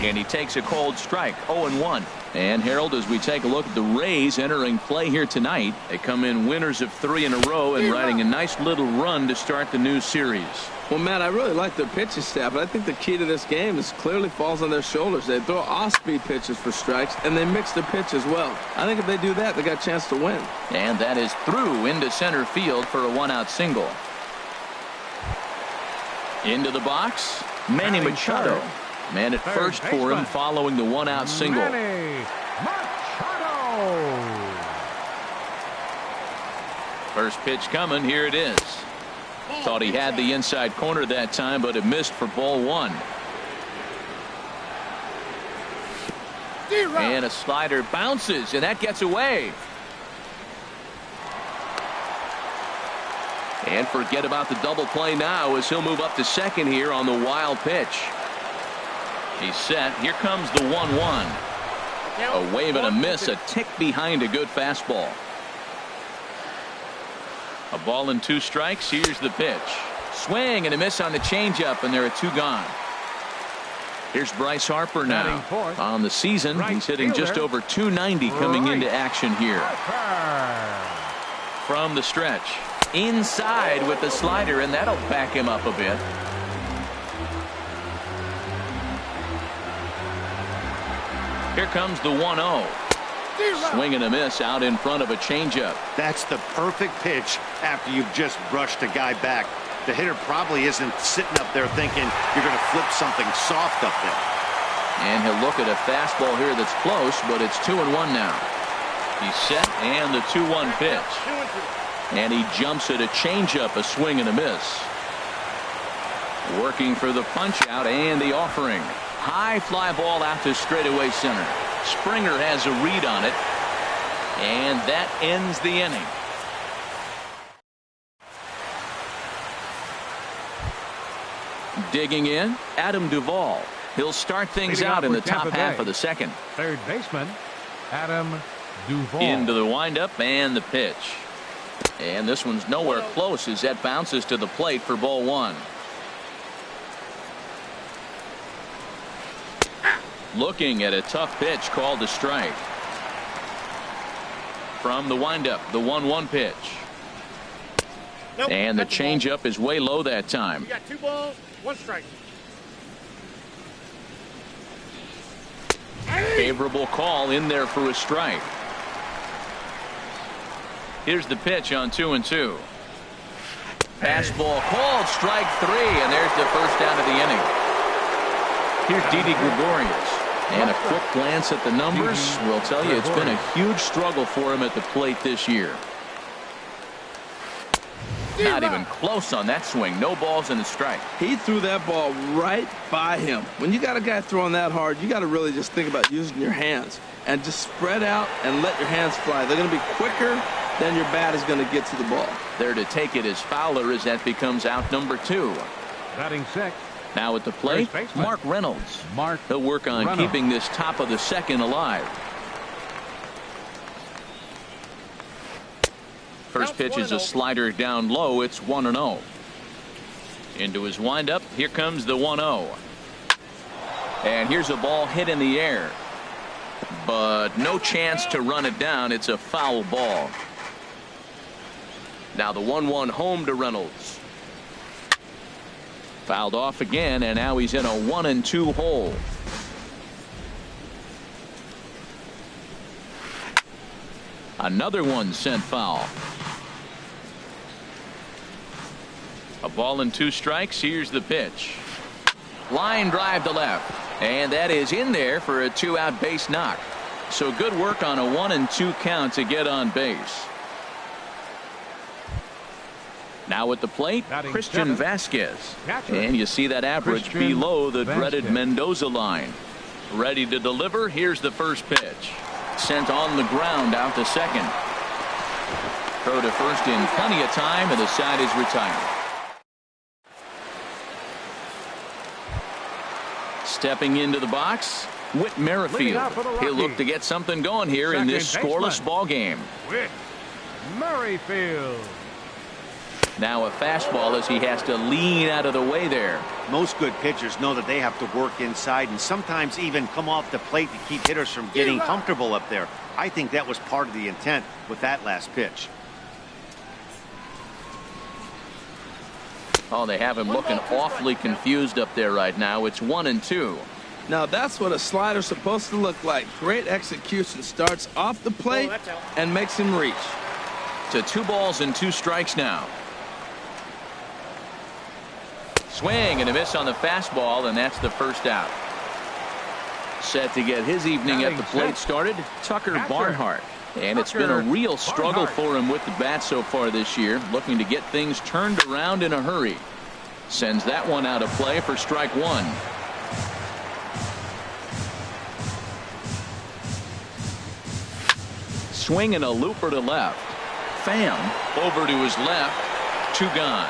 And he takes a cold strike, 0-1. And Harold, as we take a look at the Rays entering play here tonight, they come in winners of 3 in a row and riding a nice little run to start the new series. Well, Matt, I really like their pitching staff, but I think the key to this game is clearly falls on their shoulders. They throw off-speed pitches for strikes, and they mix their pitch as well. I think if they do that, they got a chance to win. And that is through into center field for a 1-out single. Into the box, Manny Machado. Man at first for him following the 1-out single. Manny Machado. First pitch coming. Here it is. Thought he had the inside corner that time, but it missed for ball 1. And a slider bounces, and that gets away. And forget about the double play now as he'll move up to second here on the wild pitch. He's set. Here comes the 1-1. A wave and a miss, a tick behind a good fastball. A ball and 2 strikes. Here's the pitch. Swing and a miss on the changeup, and there are 2 gone. Here's Bryce Harper now. On the season, he's hitting just over 290 coming into action here. From the stretch. Inside with the slider, and that'll back him up a bit. Here comes the 1-0. Swing and a miss out in front of a changeup. That's the perfect pitch after you've just brushed a guy back. The hitter probably isn't sitting up there thinking you're going to flip something soft up there. And he'll look at a fastball here that's close, but it's 2-1 now. He's set, and the 2-1 pitch. And he jumps at a changeup, a swing and a miss. Working for the punch out and the offering. High fly ball out to straightaway center. Springer has a read on it, and that ends the inning. Digging in, Adam Duvall. He'll start things out in the top half of the second. Third baseman, Adam Duvall. Into the windup and the pitch. And this one's nowhere close as that bounces to the plate for ball 1. Looking at a tough pitch called a strike. From the windup, the 1-1 pitch. Nope, And the that's the ball. changeup is way low that time. You got 2 balls, 1 strike. Favorable call in there for a strike. Here's the pitch on 2-2. Fastball called, strike 3, and there's the first out of the inning. Here's Didi Gregorius. And a quick glance at the numbers will tell you it's been a huge struggle for him at the plate this year. Not even close on that swing. No balls and a strike. He threw that ball right by him. When you got a guy throwing that hard, you got to really just think about using your hands and just spread out and let your hands fly. They're going to be quicker than your bat is going to get to the ball. There to take it is Fowler as that becomes out number 2. Batting sixth. Now at the plate, Mark Reynolds. He'll work on keeping this top of the second alive. First pitch is a slider down low. It's 1-0. Into his windup. Here comes the 1-0. And here's a ball hit in the air. But no chance to run it down. It's a foul ball. Now the 1-1 home to Reynolds. Fouled off again, and now he's in a 1-2 hole. Another one sent foul. A ball and 2 strikes. Here's the pitch. Line drive to left. And that is in there for a 2-out base knock. So good work on a 1-2 count to get on base. Now at the plate, Christian Vasquez. And you see that average below the dreaded Mendoza line. Ready to deliver. Here's the first pitch. Sent on the ground out to second. Throw to first in plenty of time, and the side is retired. Stepping into the box, Whit Merrifield. He'll look to get something going here in this scoreless ball game. Whit Merrifield. Now a fastball as he has to lean out of the way there. Most good pitchers know that they have to work inside and sometimes even come off the plate to keep hitters from getting comfortable up there. I think that was part of the intent with that last pitch. Oh, they have him looking awfully confused up there right now. It's 1-2. Now that's what a slider's supposed to look like. Great execution. Starts off the plate and makes him reach. To 2 balls and 2 strikes now. Swing and a miss on the fastball, and that's the first out. Set to get his evening at the plate started, Tucker Barnhart. And it's been a real struggle for him with the bat so far this year, looking to get things turned around in a hurry. Sends that one out of play for strike 1. Swing and a looper to left. Pham over to his left. 2 gone.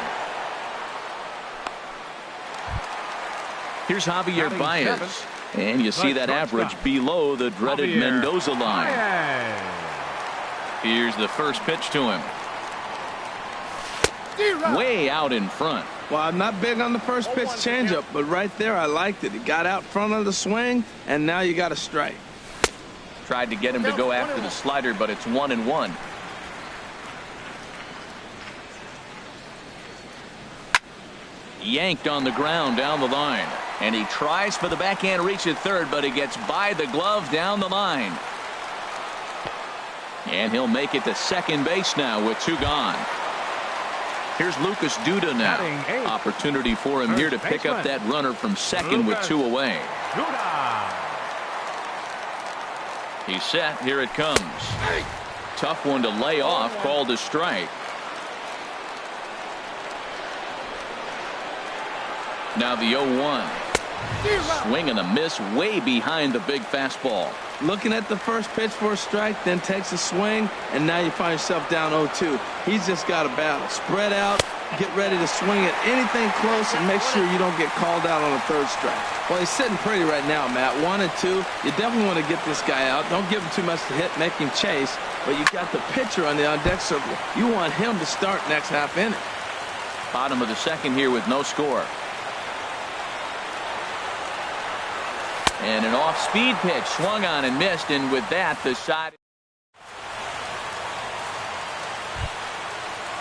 Here's Javier Baez. And you see that average below the dreaded Mendoza line. Here's the first pitch to him. Way out in front. Well, I'm not big on the first pitch changeup, but right there I liked it. He got out front of the swing, and now you got a strike. Tried to get him to go after the slider, but it's 1-1. Yanked on the ground down the line. And he tries for the backhand reach at third, but he gets by the glove down the line. And he'll make it to second base now with 2 gone. Here's Lucas Duda now. Opportunity for him here to pick up that runner from second with 2 away. He's set. Here it comes. Tough one to lay off. Called a strike. Now the 0-1. Swing and a miss way behind the big fastball. Looking at the first pitch for a strike, then takes a swing, and now you find yourself down 0-2. He's just got a battle. Spread out, get ready to swing at anything close, and make sure you don't get called out on a 3rd strike. Well, he's sitting pretty right now, Matt. 1-2. You definitely want to get this guy out. Don't give him too much to hit, make him chase. But you got the pitcher on the on-deck circle. You want him to start next half inning. Bottom of the second here with no score. And an off-speed pitch swung on and missed, and with that the side.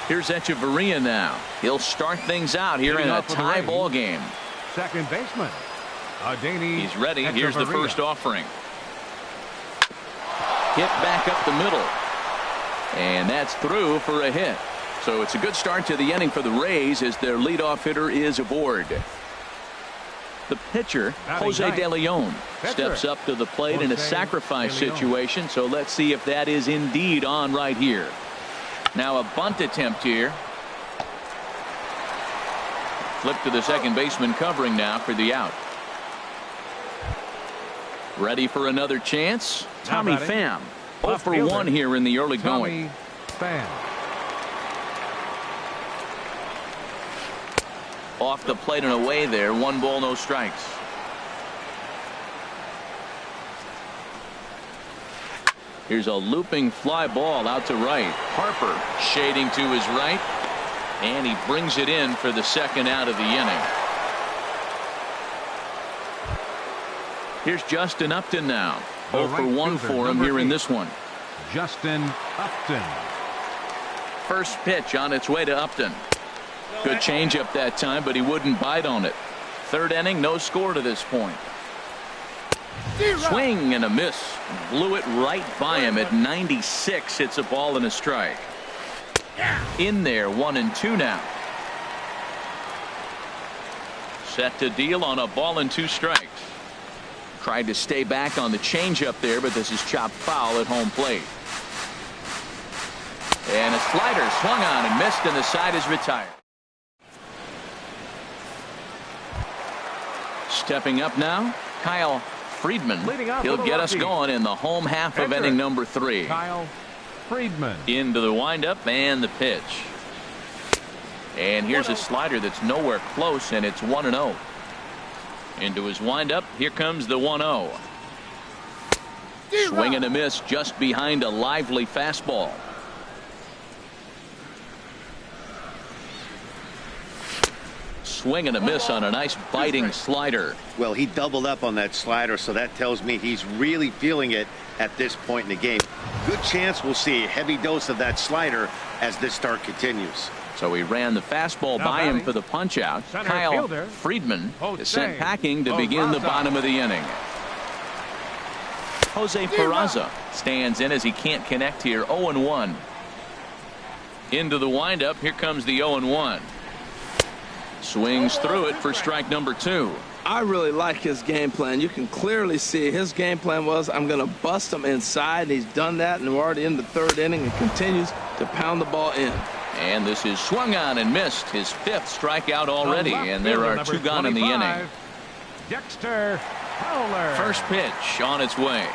Here's Echeverria now. He'll start things out here in a tie ball game. Second baseman. He's ready. Here's the first offering. Hit back up the middle. And that's through for a hit. So it's a good start to the inning for the Rays as their leadoff hitter is aboard. The pitcher, Jose De Leon, steps up to the plate in a sacrifice situation. So let's see if that is indeed on right here. Now a bunt attempt here. Flip to the second baseman covering now for the out. Ready for another chance. Tommy Pham. 0 for 1 here in the early going. Off the plate and away there. 1 ball, no strikes. Here's a looping fly ball out to right. Harper shading to his right. And he brings it in for the second out of the inning. Here's Justin Upton now. 0 for 1 for him here in this one. Justin Upton. First pitch on its way to Upton. Good changeup that time, but he wouldn't bite on it. Third inning, no score to this point. Swing and a miss. Blew it right by him at 96. It's a ball and a strike. In there, 1-2 now. Set to deal on a ball and 2 strikes. Tried to stay back on the changeup there, but this is chopped foul at home plate. And a slider swung on and missed, and the side is retired. Stepping up now, Kyle Friedman. He'll get us going in the home half of inning number 3. Kyle Friedman. Into the windup and the pitch. And here's a slider that's nowhere close, and it's 1-0. Into his windup. Here comes the 1-0. Swing and a miss just behind a lively fastball. Swing and a miss on a nice biting slider. Well, he doubled up on that slider, so that tells me he's really feeling it at this point in the game. Good chance we'll see a heavy dose of that slider as this start continues. So he ran the fastball by him for the punch out. Kyle Friedman is sent packing to begin the bottom of the inning. Jose Peraza stands in as he can't connect here. 0-1. Into the windup. Here comes the 0-1. Swings through it for strike number 2. I really like his game plan. You can clearly see his game plan was, I'm going to bust him inside, and he's done that, and we're already in the 3rd inning and continues to pound the ball in. And this is swung on and missed. His 5th strikeout already, and there are 2 gone in the inning. Dexter Fowler. First pitch on its way.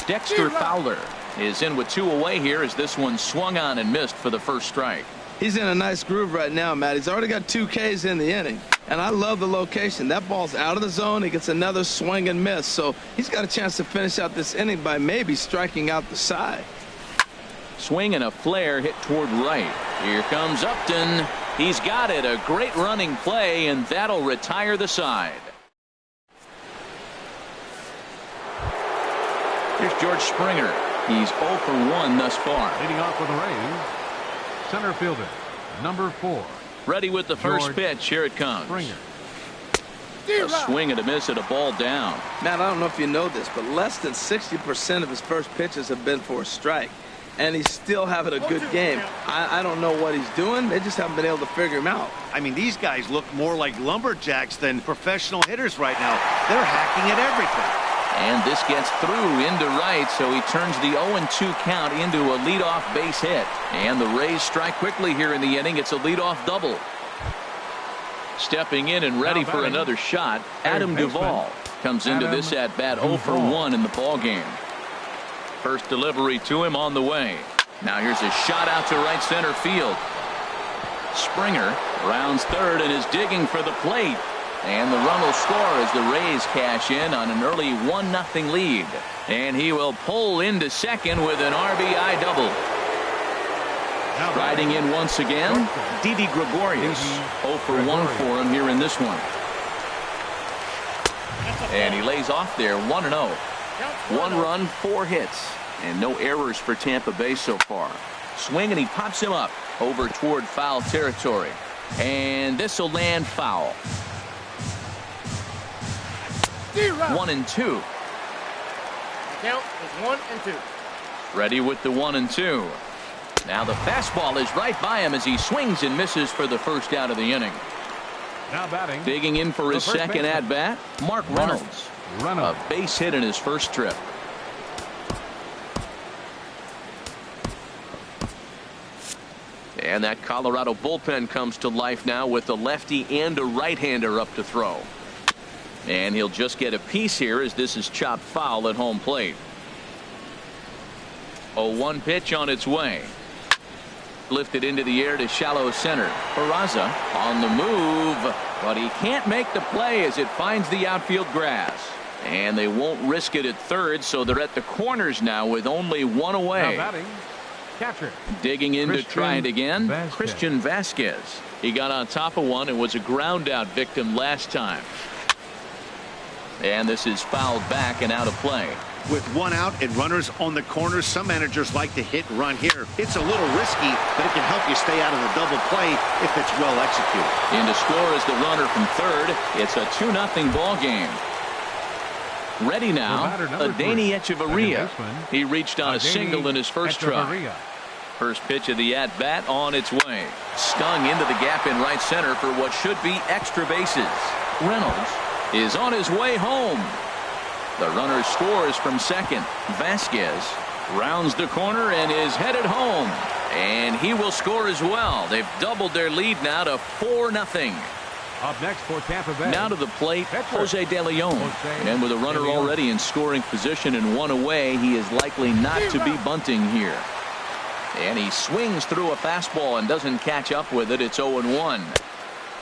Dexter Fowler is in with 2 away here as this one swung on and missed for the first strike. He's in a nice groove right now, Matt. He's already got 2 Ks in the inning, and I love the location. That ball's out of the zone. He gets another swing and miss, so he's got a chance to finish out this inning by maybe striking out the side. Swing and a flare hit toward right. Here comes Upton. He's got it. A great running play, and that'll retire the side. Here's George Springer. He's 0 for 1 thus far. Leading off for the Rays, center fielder, number 4. Ready with the first pitch. Here it comes. Springer. A swing and a miss at a ball down. Matt, I don't know if you know this, but less than 60% of his first pitches have been for a strike. And he's still having a good game. I don't know what he's doing. They just haven't been able to figure him out. I mean, these guys look more like lumberjacks than professional hitters right now. They're hacking at everything. And this gets through into right, so he turns the 0-2 count into a leadoff base hit. And the Rays strike quickly here in the inning. It's a leadoff double. Stepping in and ready for another shot, Adam Duvall comes into this at bat 0 for 1 in the ball game. First delivery to him on the way. Now here's a shot out to right center field. Springer rounds third and is digging for the plate. And the run will score as the Rays cash in on an early 1-0 lead. And he will pull into second with an RBI double. Riding in once again, Didi Gregorius. 0 for 1 for him here in this one. And he lays off there 1-0. 1 run, 4 hits, and no errors for Tampa Bay so far. Swing, and he pops him up over toward foul territory. And this will land foul. 1-2. Count is 1 and 2. Ready with the 1-2. Now the fastball is right by him as he swings and misses for the first out of the inning. Now batting. Digging in for his second at-bat, Mark Reynolds. A base hit in his first trip. And that Colorado bullpen comes to life now with a lefty and a right-hander up to throw. And he'll just get a piece here as this is chopped foul at home plate. 0-1 pitch on its way. Lifted into the air to shallow center. Peraza on the move, but he can't make the play as it finds the outfield grass. And they won't risk it at third, so they're at the corners now with only one away. Now batting. Catcher. Digging in to try it again. Vasquez. Christian Vasquez. He got on top of one and was a ground out victim last time. And this is fouled back and out of play. With one out and runners on the corners, some managers like to hit and run here. It's a little risky, but it can help you stay out of the double play if it's well executed. In to score is the runner from third. It's a 2-0 ball game. Ready now, Adeiny Echeverria. He reached on a single in his first try. First pitch of the at-bat on its way. Stung into the gap in right center for what should be extra bases. Reynolds is on his way home. The runner scores from second. Vasquez rounds the corner and is headed home. And he will score as well. They've doubled their lead now to 4-0. Up next for Tampa Bay. Now to the plate, Jose De Leon. And with a runner already in scoring position and one away, he is likely not to be bunting here. And he swings through a fastball and doesn't catch up with it. It's 0-1.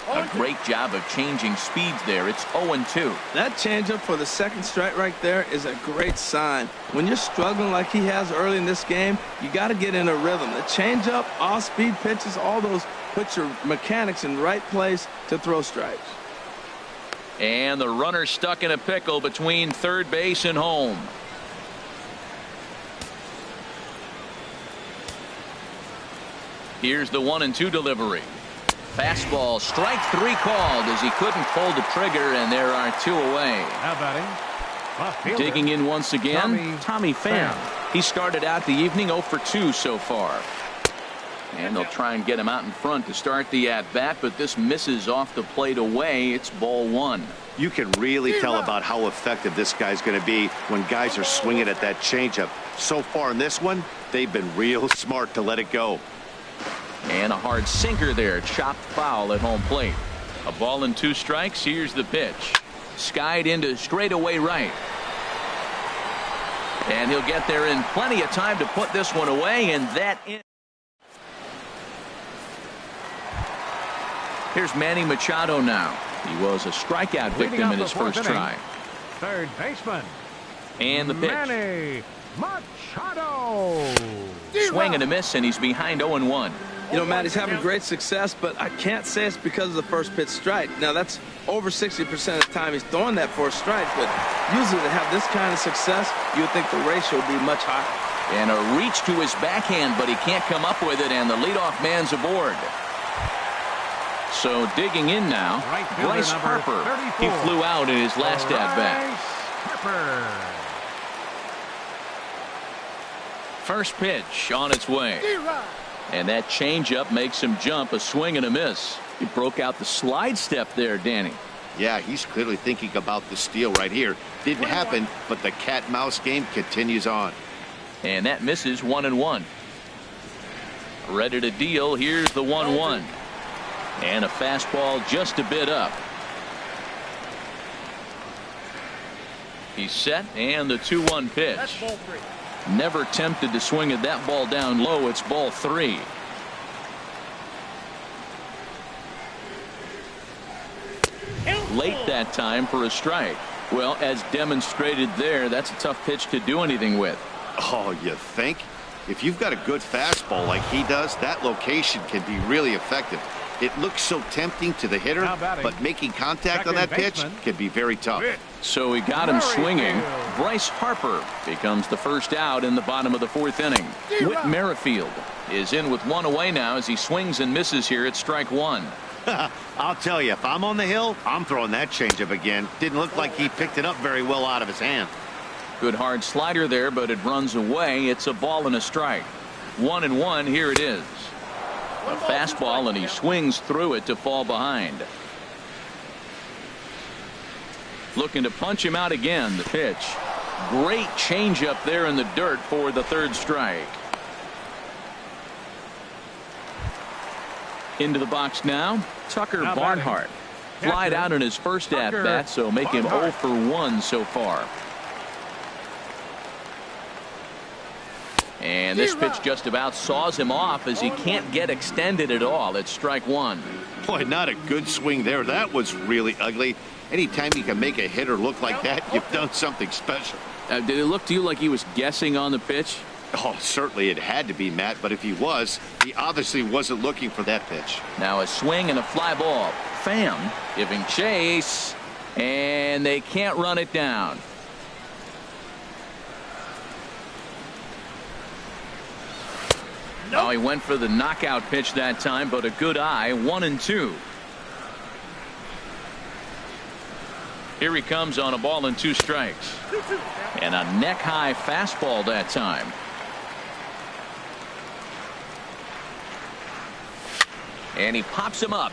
A great job of changing speeds there. It's 0-2. That changeup for the second strike right there is a great sign. When you're struggling like he has early in this game, you got to get in a rhythm. The changeup, off-speed pitches, all those put your mechanics in the right place to throw strikes. And the runner stuck in a pickle between third base and home. Here's the 1-2 delivery. Fastball, strike three called as he couldn't pull the trigger, and there are two away. Now batting. Digging in once again, Tommy Pham. He started out the evening 0 for 2 so far. And they'll try and get him out in front to start the at-bat, but this misses off the plate away. It's ball one. You can really tell about how effective this guy's going to be when guys are swinging at that changeup. So far in this one, they've been real smart to let it go. And a hard sinker there, chopped foul at home plate. A ball and 2 strikes. Here's the pitch. Skied into straightaway right. And he'll get there in plenty of time to put this one away, and that in. Here's Manny Machado now. He was a strikeout victim in his first try. Third baseman. And the pitch. Manny Machado. Swing and a miss, and he's behind 0-1. You know, Matt, he's having great success, but I can't say it's because of the first pitch strike. Now, that's over 60% of the time he's throwing that for a strike, but usually to have this kind of success, you would think the ratio would be much higher. And a reach to his backhand, but he can't come up with it, and the leadoff man's aboard. So digging in now, Bryce Harper. He flew out in his last at-bat. First pitch on its way. And that changeup makes him jump. A swing and a miss. He broke out the slide step there, Danny. Yeah, he's clearly thinking about the steal right here. Didn't happen, but the cat-mouse game continues on. And that misses 1-1. Ready to deal. Here's the 1-1. And a fastball just a bit up. He's set, and the 2-1 pitch. That's ball 3. Never tempted to swing at that ball down low. It's ball 3. Late that time for a strike. Well, as demonstrated there, that's a tough pitch to do anything with. Oh, you think? If you've got a good fastball like he does, that location can be really effective. It looks so tempting to the hitter, but making contact on that pitch can be very tough. So he got him swinging. Bryce Harper becomes the first out in the bottom of the 4th inning. Whit Merrifield is in with one away now as he swings and misses here at strike one. I'll tell you, if I'm on the hill, I'm throwing that changeup again. Didn't look like he picked it up very well out of his hand. Good hard slider there, but it runs away. It's a ball and a strike. 1-1. Here it is. A fastball, and he swings through it to fall behind. Looking to punch him out again. The pitch. Great changeup there in the dirt for the third strike. Into the box now, Tucker Barnhart. Flied out in his first at-bat, so make him 0 for 1 so far. And this pitch just about saws him off as he can't get extended at all. It's strike one. Boy, not a good swing there. That was really ugly. Anytime you can make a hitter look like that, you've done something special. Did it look to you like he was guessing on the pitch? Oh, certainly it had to be, Matt, but if he was, he obviously wasn't looking for that pitch. Now a swing and a fly ball. Pham giving chase, and they can't run it down. Oh, he went for the knockout pitch that time, but a good eye. 1-2. Here he comes on a ball and 2 strikes. And a neck-high fastball that time. And he pops him up,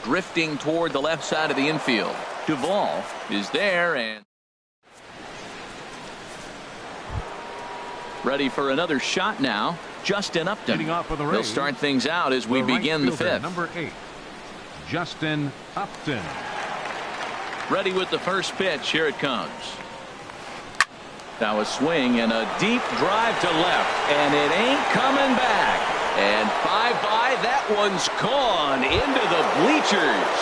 drifting toward the left side of the infield. Duvall is there and ready for another shot now. Justin Upton. He'll start things out as we begin the fifth. Number 8, Justin Upton. Ready with the first pitch. Here it comes. Now a swing and a deep drive to left, and it ain't coming back. And bye-bye, that one's gone into the bleachers.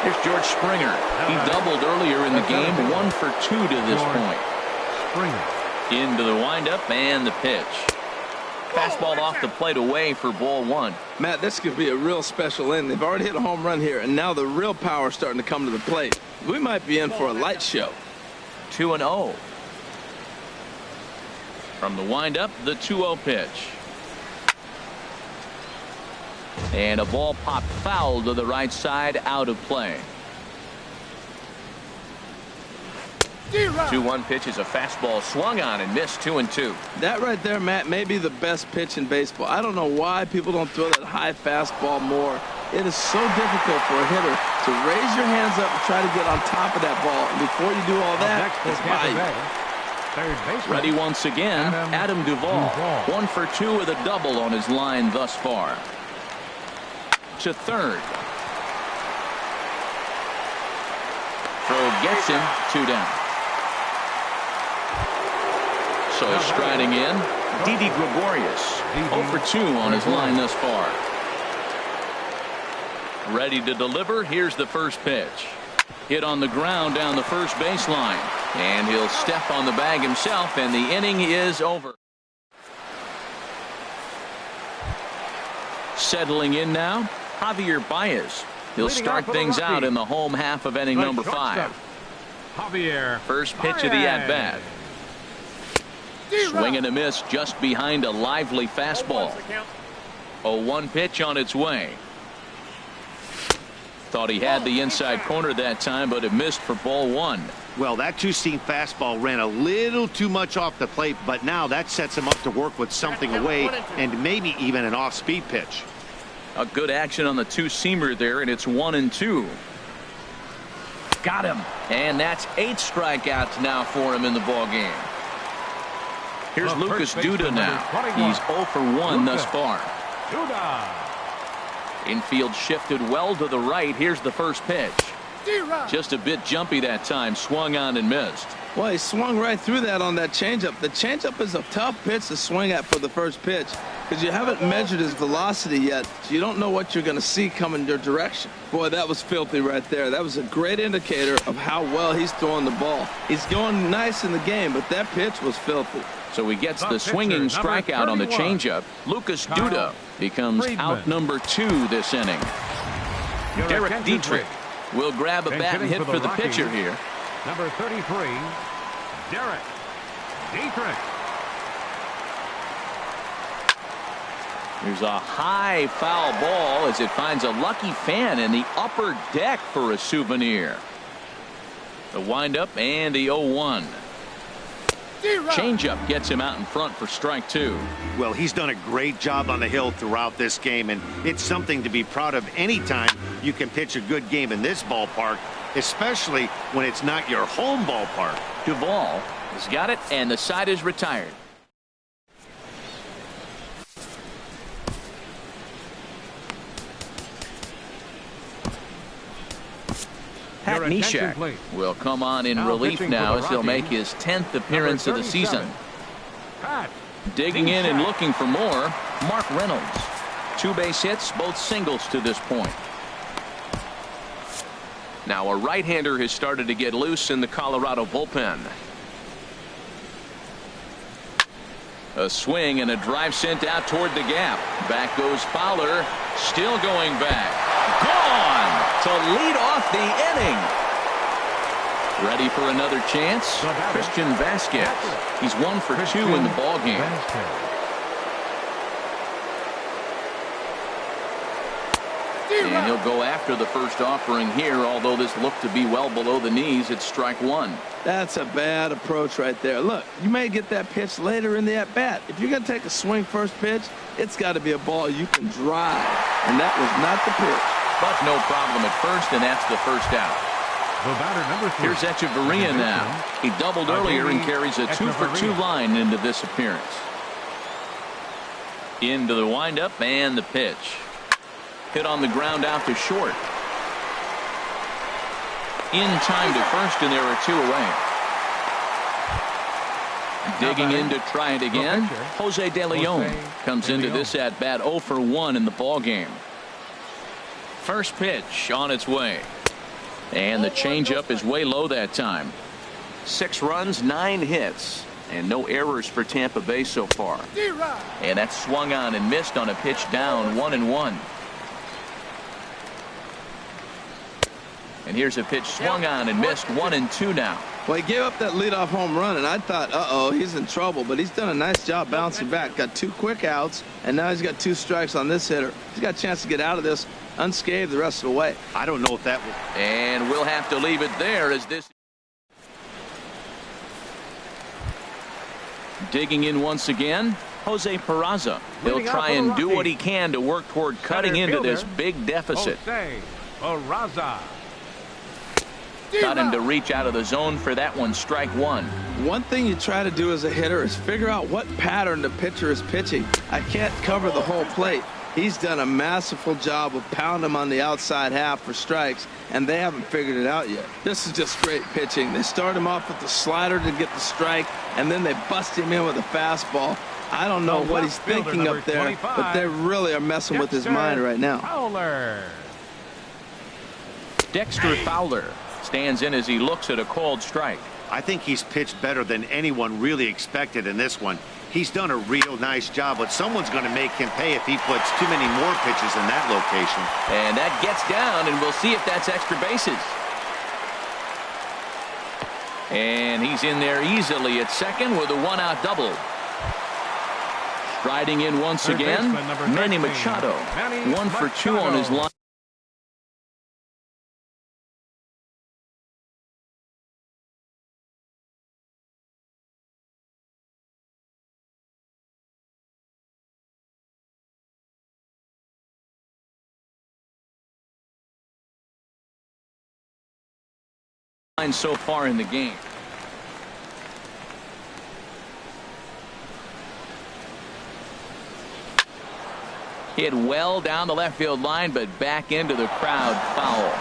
Here's George Springer. He doubled earlier in the game, 1 for 2 to this point. Springer. Into the windup and the pitch. Fastball off the plate away for ball 1. Matt, this could be a real special inning. They've already hit a home run here, and now the real power is starting to come to the plate. We might be in for a light show. 2-0. From the windup, the 2-0 pitch. And a ball popped foul to the right side, out of play. 2-1 pitch is a fastball swung on and missed. 2-2. That right there, Matt, may be the best pitch in baseball. I don't know why people don't throw that high fastball more. It is so difficult for a hitter to raise your hands up and try to get on top of that ball. And before you do all that, it's by you. Ready once again, Adam Duvall. 1 for 2 with a double on his line thus far. To third. Throw gets him. 2 down. So striding in, Didi Gregorius. 0 for 2 on his line thus far. Ready to deliver. Here's the first pitch. Hit on the ground down the first baseline. And he'll step on the bag himself, and the inning is over. Settling in now, Javier Baez. He'll start things out in the home half of inning number 5. Javier. First pitch of the at-bat. Swing and a miss just behind a lively fastball. 0-1 pitch on its way. Thought he had the inside corner that time, but it missed for ball 1. Well, that two-seam fastball ran a little too much off the plate, but now that sets him up to work with something away and maybe even an off-speed pitch. A good action on the two-seamer there, and it's 1-2. Got him. And that's 8 strikeouts now for him in the ball game. Here's Lucas Duda now. He's 0 for 1 thus far. Duda. Infield shifted well to the right. Here's the first pitch. Just a bit jumpy that time. Swung on and missed. Well, he swung right through that on that changeup. The changeup is a tough pitch to swing at for the first pitch because you haven't measured his velocity yet. So you don't know what you're going to see coming your direction. Boy, that was filthy right there. That was a great indicator of how well he's throwing the ball. He's going nice in the game, but that pitch was filthy. So he gets the swinging strikeout on the changeup. Lucas Duda becomes out number 2 this inning. Derek Dietrich will grab a bat and hit for the pitcher here. Number 33, Derek Dietrich. Here's a high foul ball as it finds a lucky fan in the upper deck for a souvenir. The windup and the 0-1. Changeup gets him out in front for strike two. Well, he's done a great job on the hill throughout this game, and it's something to be proud of anytime you can pitch a good game in this ballpark, especially when it's not your home ballpark. Duvall has got it, and the side is retired. Pat Neshek will come on in relief now as he'll make his 10th appearance of the season. Digging in and looking for more, Mark Reynolds. 2 base hits, both singles to this point. Now a right-hander has started to get loose in the Colorado bullpen. A swing and a drive sent out toward the gap. Back goes Fowler, still going back. Gone to lead off the inning. Ready for another chance? Christian Vasquez. He's 1 for 2 in the ball game. And he'll go after the first offering here, although this looked to be well below the knees. It's strike one. That's a bad approach right there. Look, you may get that pitch later in the at-bat. If you're going to take a swing first pitch, it's got to be a ball you can drive. And that was not the pitch. But no problem at first, and that's the first out. The batter, number 3. Here's Echeverria now. He doubled earlier and carries a 2 for 2 line into this appearance. Into the windup and the pitch. Hit on the ground out to short. In time to first, and there are 2 away. Digging in to try it again. Jose De Leon comes into this at bat 0 for 1 in the ball game. First pitch on its way. And the changeup is way low that time. 6 runs, 9 hits, and no errors for Tampa Bay so far. And that's swung on and missed on a pitch down 1-1. And here's a pitch swung on and missed 1-2 now. Well, he gave up that leadoff home run, and I thought, uh-oh, he's in trouble. But he's done a nice job bouncing back. Got 2 quick outs, and now he's got 2 strikes on this hitter. He's got a chance to get out of this unscathed the rest of the way. I don't know if that will. And we'll have to leave it there as this. Digging in once again, Jose Peraza. He'll try and do what he can to work toward cutting into this big deficit. Jose Peraza. Got him to reach out of the zone for that one, strike 1. One thing you try to do as a hitter is figure out what pattern the pitcher is pitching. I can't cover the whole plate. He's done a masterful job of pounding him on the outside half for strikes, and they haven't figured it out yet. This is just great pitching. They start him off with the slider to get the strike, and then they bust him in with a fastball. I don't know what he's thinking up there, but they really are messing with his mind right now. Fowler. Dexter Fowler stands in as he looks at a called strike. I think he's pitched better than anyone really expected in this one. He's done a real nice job, but someone's going to make him pay if he puts too many more pitches in that location. And that gets down, and we'll see if that's extra bases. And he's in there easily at second with a 1-out double. Striding in once again, Manny Machado. 1 for 2 on his line. So far in the game. Hit well down the left field line, but back into the crowd, foul.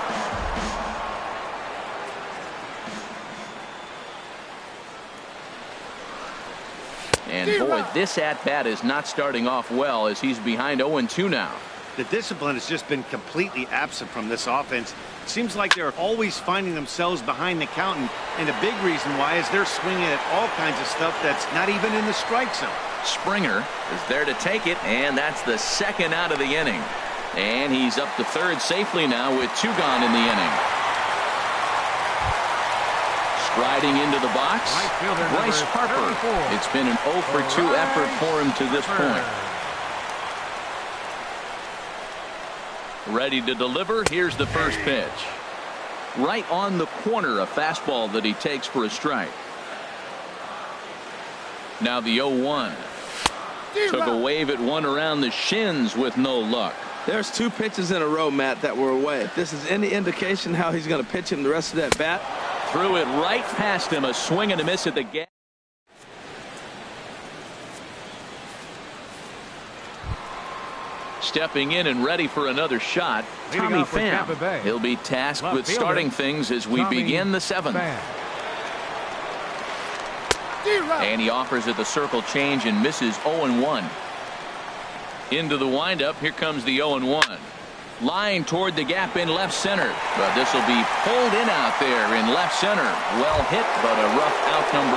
And boy, this at-bat is not starting off well as he's behind 0-2 now. The discipline has just been completely absent from this offense. Seems like they're always finding themselves behind the count, and a big reason why is they're swinging at all kinds of stuff that's not even in the strike zone. Springer is there to take it, and that's the 2nd out of the inning. And he's up to 3rd safely now with 2 gone in the inning. Striding into the box, Bryce Harper. It's been an 0 for 2 effort for him to this point. Ready to deliver. Here's the first pitch. Right on the corner, a fastball that he takes for a strike. Now the 0-1. Took a wave at one around the shins with no luck. There's 2 pitches in a row, Matt, that were away. If this is any indication how he's going to pitch him the rest of that bat. Threw it right past him. A swing and a miss at the gap. Stepping in and ready for another shot, Tommy Pham. He'll be tasked with starting things as we begin the 7th. And he offers it the circle change and misses 0-1. Into the windup. Here comes the 0-1. Line toward the gap in left center. But this will be pulled in out there in left center. Well hit, but a rough out number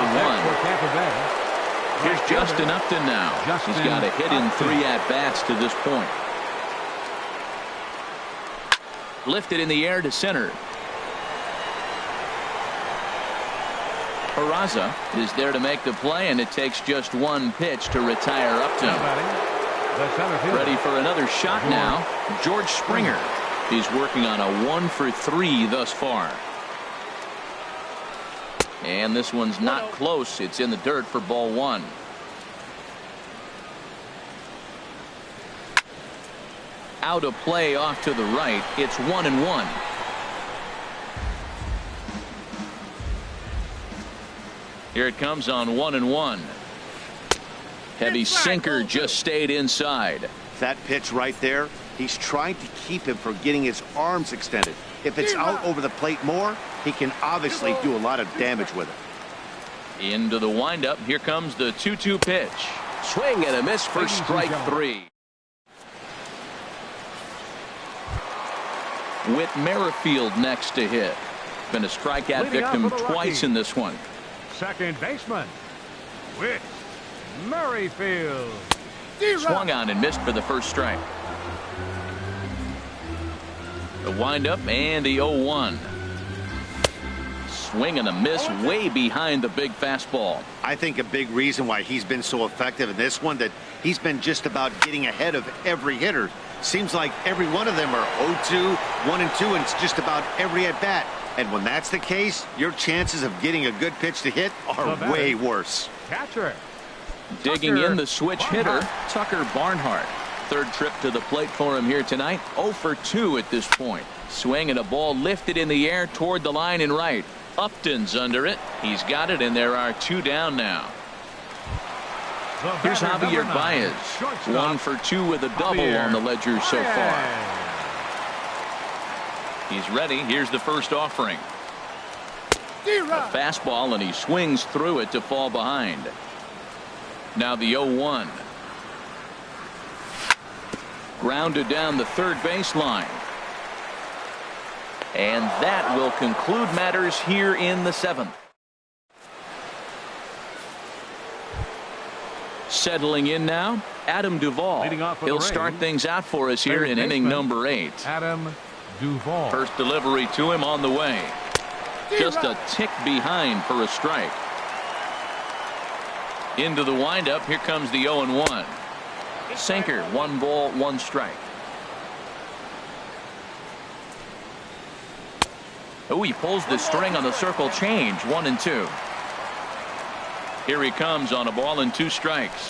1. Here's Justin Upton now. He's got a hit in 3 at-bats to this point. Lifted in the air to center. Peraza is there to make the play, and it takes just 1 pitch to retire Upton. Ready for another shot now. George Springer. He's working on a 1-for-3 thus far. And this one's not close. It's in the dirt for ball 1. Out of play off to the right. It's 1-1. Here it comes on 1-1. Heavy sinker just stayed inside. That pitch right there, he's trying to keep him from getting his arms extended. If it's out over the plate more, he can obviously do a lot of damage with it. Into the windup. Here comes the 2-2 pitch. Swing and a miss for strike 3. Whit Merrifield next to hit. Been a strikeout victim twice in this one. Second baseman, Whit Merrifield. Swung on and missed for the first strike. The windup and the 0-1. Swing and a miss way behind the big fastball. I think a big reason why he's been so effective in this one, that he's been just about getting ahead of every hitter. Seems like every one of them are 0-2, 1-2, and it's just about every at bat. And when that's the case, your chances of getting a good pitch to hit are way worse. Catcher. Digging in the switch hitter, Tucker Barnhart. Third trip to the plate for him here tonight. 0-for-2 at this point. Swing and a ball lifted in the air toward the line and right. Upton's under it. He's got it, and there are 2 down now. Here's Javier Baez. 1-for-2 with a double on the ledger so far. He's ready. Here's the first offering. A fastball, and he swings through it to fall behind. Now the 0-1. Grounded down the third baseline. And that will conclude matters here in the 7th. Settling in now, Adam Duvall. He'll start things out for us here in inning number 8. Adam Duvall. First delivery to him on the way. Just a tick behind for a strike. Into the windup. Here comes the 0-1. Sinker. 1 ball, 1 strike. Oh, he pulls the string on the circle change. 1-2. Here he comes on a ball and 2 strikes.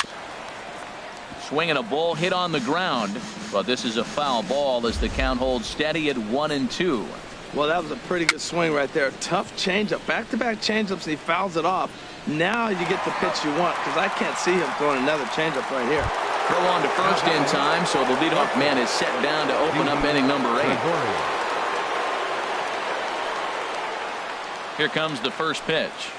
Swinging a ball hit on the ground, but this is a foul ball as the count holds steady at 1-2. Well, that was a pretty good swing right there. Tough changeup. Back-to-back changeups. He fouls it off. Now you get the pitch you want, because I can't see him throwing another changeup right here. Throw on to first in time, so the leadoff man is set down to open up inning number 8. Here comes the first pitch.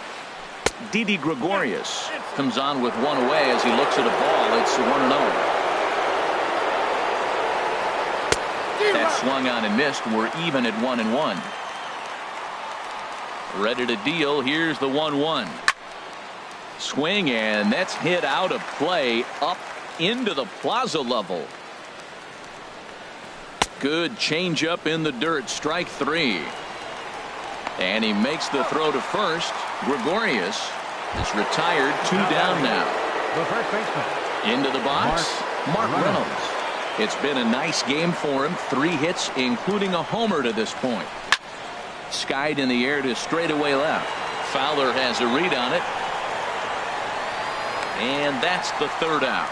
Didi Gregorius comes on with 1 away as he looks at a ball. It's 1-0. That swung on and missed. We're even at 1-1. Ready to deal. Here's the 1-1. Swing, and that's hit out of play up into the plaza level. Good changeup in the dirt. Strike 3. And he makes the throw to first. Gregorius is retired. 2 down now. The first baseman. Into the box. Mark Reynolds. It's been a nice game for him. 3 hits, including a homer to this point. Skied in the air to straightaway left. Fowler has a read on it. And that's the 3rd out.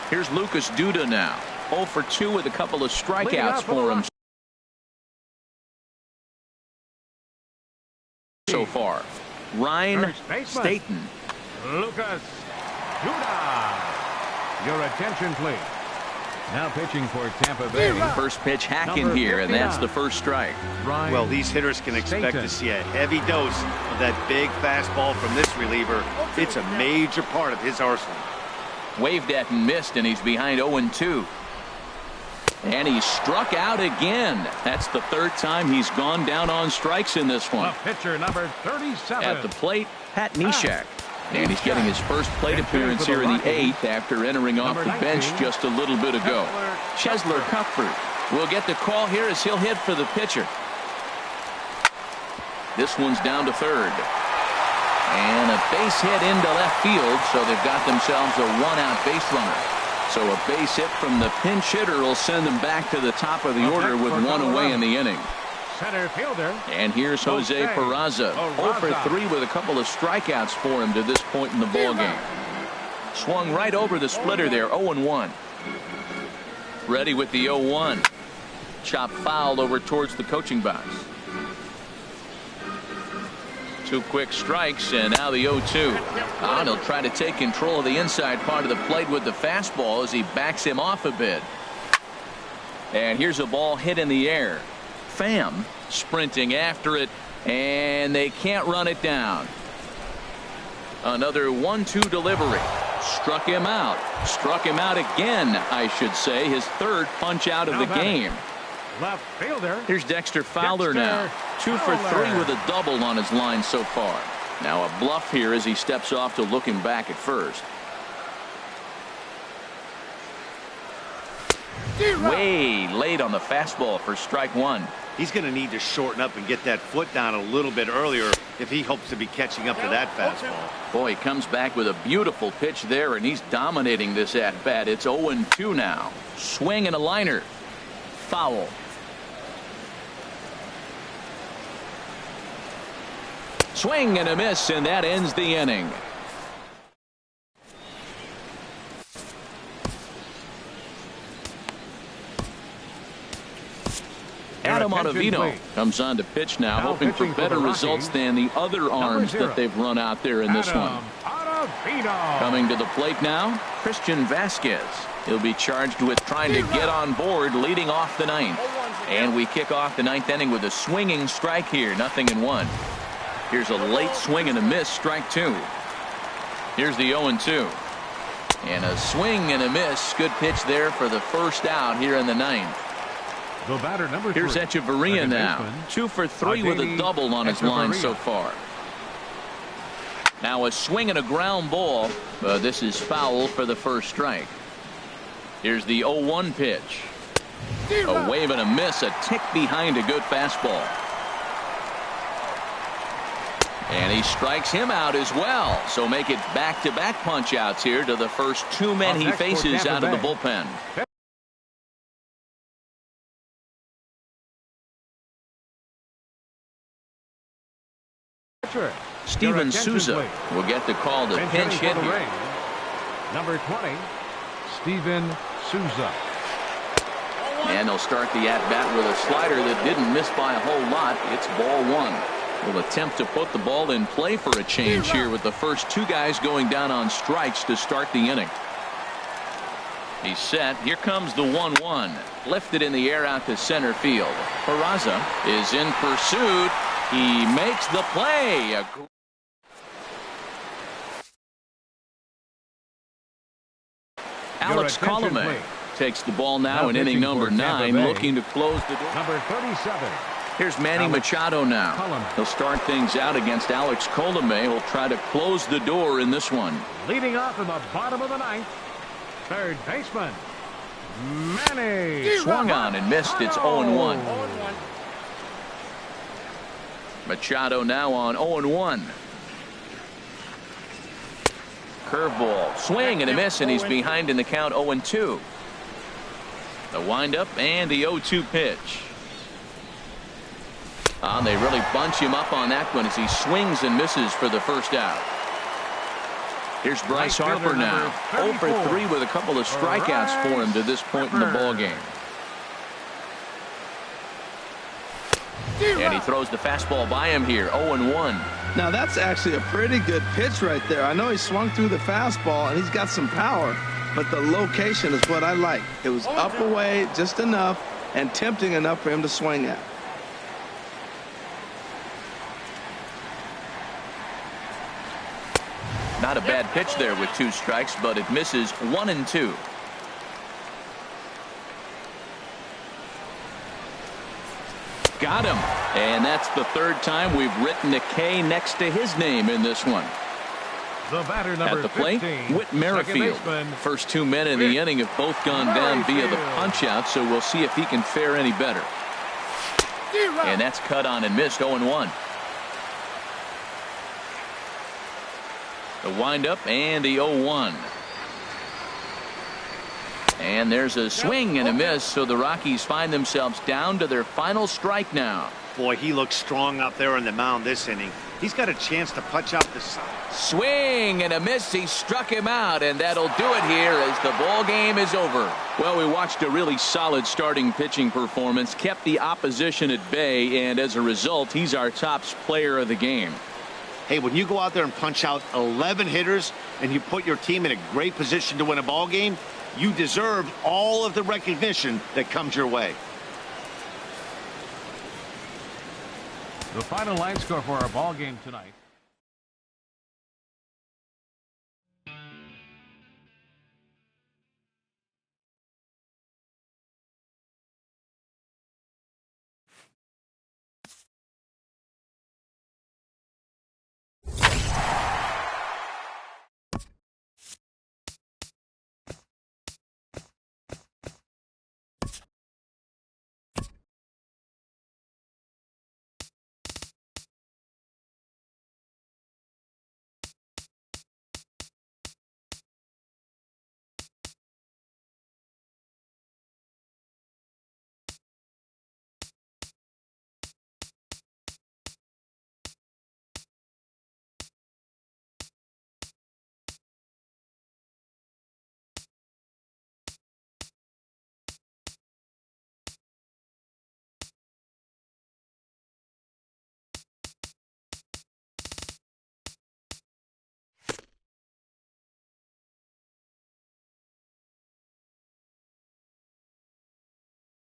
Here's Lucas Duda now. 0 for 2 with a couple of strikeouts for him so far. Ryan Staten. Lucas Duda. Your attention, please. Now pitching for Tampa Bay. First pitch hack in here, and that's the first strike. Well, these hitters can expect to see a heavy dose of that big fastball from this reliever. It's a major part of his arsenal. Waved at and missed, and he's behind 0-2. And he struck out again. That's the 3rd time he's gone down on strikes in this one. The pitcher, number 37. At the plate, Pat Neshek. And he's getting his first plate appearance here in the 8th after entering off the bench just a little bit ago. Chesler Cuthbert will get the call here as he'll hit for the pitcher. This one's down to 3rd. And a base hit into left field, so they've got themselves a 1-out base runner. So a base hit from the pinch hitter will send them back to the top of the order with 1 away in the inning. Center fielder. And here's Jose Peraza. 0 for 3 with a couple of strikeouts for him to this point in the ballgame. Swung right over the splitter there, 0-1. Ready with the 0-1. Chop fouled over towards the coaching box. 2 quick strikes, and now the 0-2. He'll try to take control of the inside part of the plate with the fastball as he backs him off a bit. And here's a ball hit in the air. Pham sprinting after it, and they can't run it down. Another 1-2 delivery. Struck him out. Struck him out again, I should say. His 3rd punch out of the game. Left fielder. Here's Dexter Fowler now. 2 for 3 with a double on his line so far. Now a bluff here as he steps off to look him back at first. Way late on the fastball for strike 1. He's going to need to shorten up and get that foot down a little bit earlier if he hopes to be catching up to that fastball. Boy, he comes back with a beautiful pitch there, and he's dominating this at-bat. It's 0-2 now. Swing and a liner. Foul. Swing and a miss, and that ends the inning. Adam Ottavino comes on to pitch now, hoping for better results than the other arms that they've run out there in this one. Coming to the plate now, Christian Vasquez. He'll be charged with trying to get on board leading off the 9th. And we kick off the 9th inning with a swinging strike here, 0-1. Here's a late swing and a miss, strike 2. Here's the 0-2. And a swing and a miss. Good pitch there for the first out here in the 9th. The batter, number 3. Here's Echeverria now. 2 for 3 with a double on his line so far. Now a swing and a ground ball. This is foul for the first strike. Here's the 0-1 pitch. A wave and a miss, a tick behind a good fastball. And he strikes him out as well. So make it back-to-back punch outs here to the first 2 men he faces out of the bullpen. Steven Souza will get the call to pinch hit here. Number 20, Steven Souza. And they'll start the at-bat with a slider that didn't miss by a whole lot. It's ball 1. Will attempt to put the ball in play for a change here with the first 2 guys going down on strikes to start the inning. He's set. Here comes the 1-1. Lifted in the air out to center field. Peraza is in pursuit. He makes the play. Alex Colomé takes the ball now in inning number 9, looking to close the door. Number 37. Here's Manny Machado now. He'll start things out against Alex Colomé. He'll try to close the door in this one. Leading off in the bottom of the 9th, third baseman Manny. Swung on and missed. It's 0-1. Machado now on 0-1. Curveball, swing and a miss, and he's behind in the count 0-2. The windup and the 0-2 pitch. They really bunch him up on that one as he swings and misses for the first out. Here's Bryce Harper now. 0 for 3 with a couple of strikeouts for him to this point in the ball game. And he throws the fastball by him here. 0-1. Now that's actually a pretty good pitch right there. I know he swung through the fastball and he's got some power, but the location is what I like. It was up away just enough and tempting enough for him to swing at. Not a bad pitch there with 2 strikes, but it misses. 1-2. Got him. And that's the 3rd time we've written a K next to his name in this one. The batter, number At the plate, 15, Whit Merrifield. First 2 men in the inning have both gone down via the punch-out, so we'll see if he can fare any better. And that's cut on and missed. 0-1. The windup and the 0-1. And there's a swing and a miss, so the Rockies find themselves down to their final strike now. Boy, he looks strong out there on the mound this inning. He's got a chance to punch out the side. Swing and a miss. He struck him out, and that'll do it here as the ball game is over. Well, we watched a really solid starting pitching performance, kept the opposition at bay, and as a result, he's our top player of the game. Hey, when you go out there and punch out 11 hitters and you put your team in a great position to win a ball game, you deserve all of the recognition that comes your way. The final line score for our ball game tonight.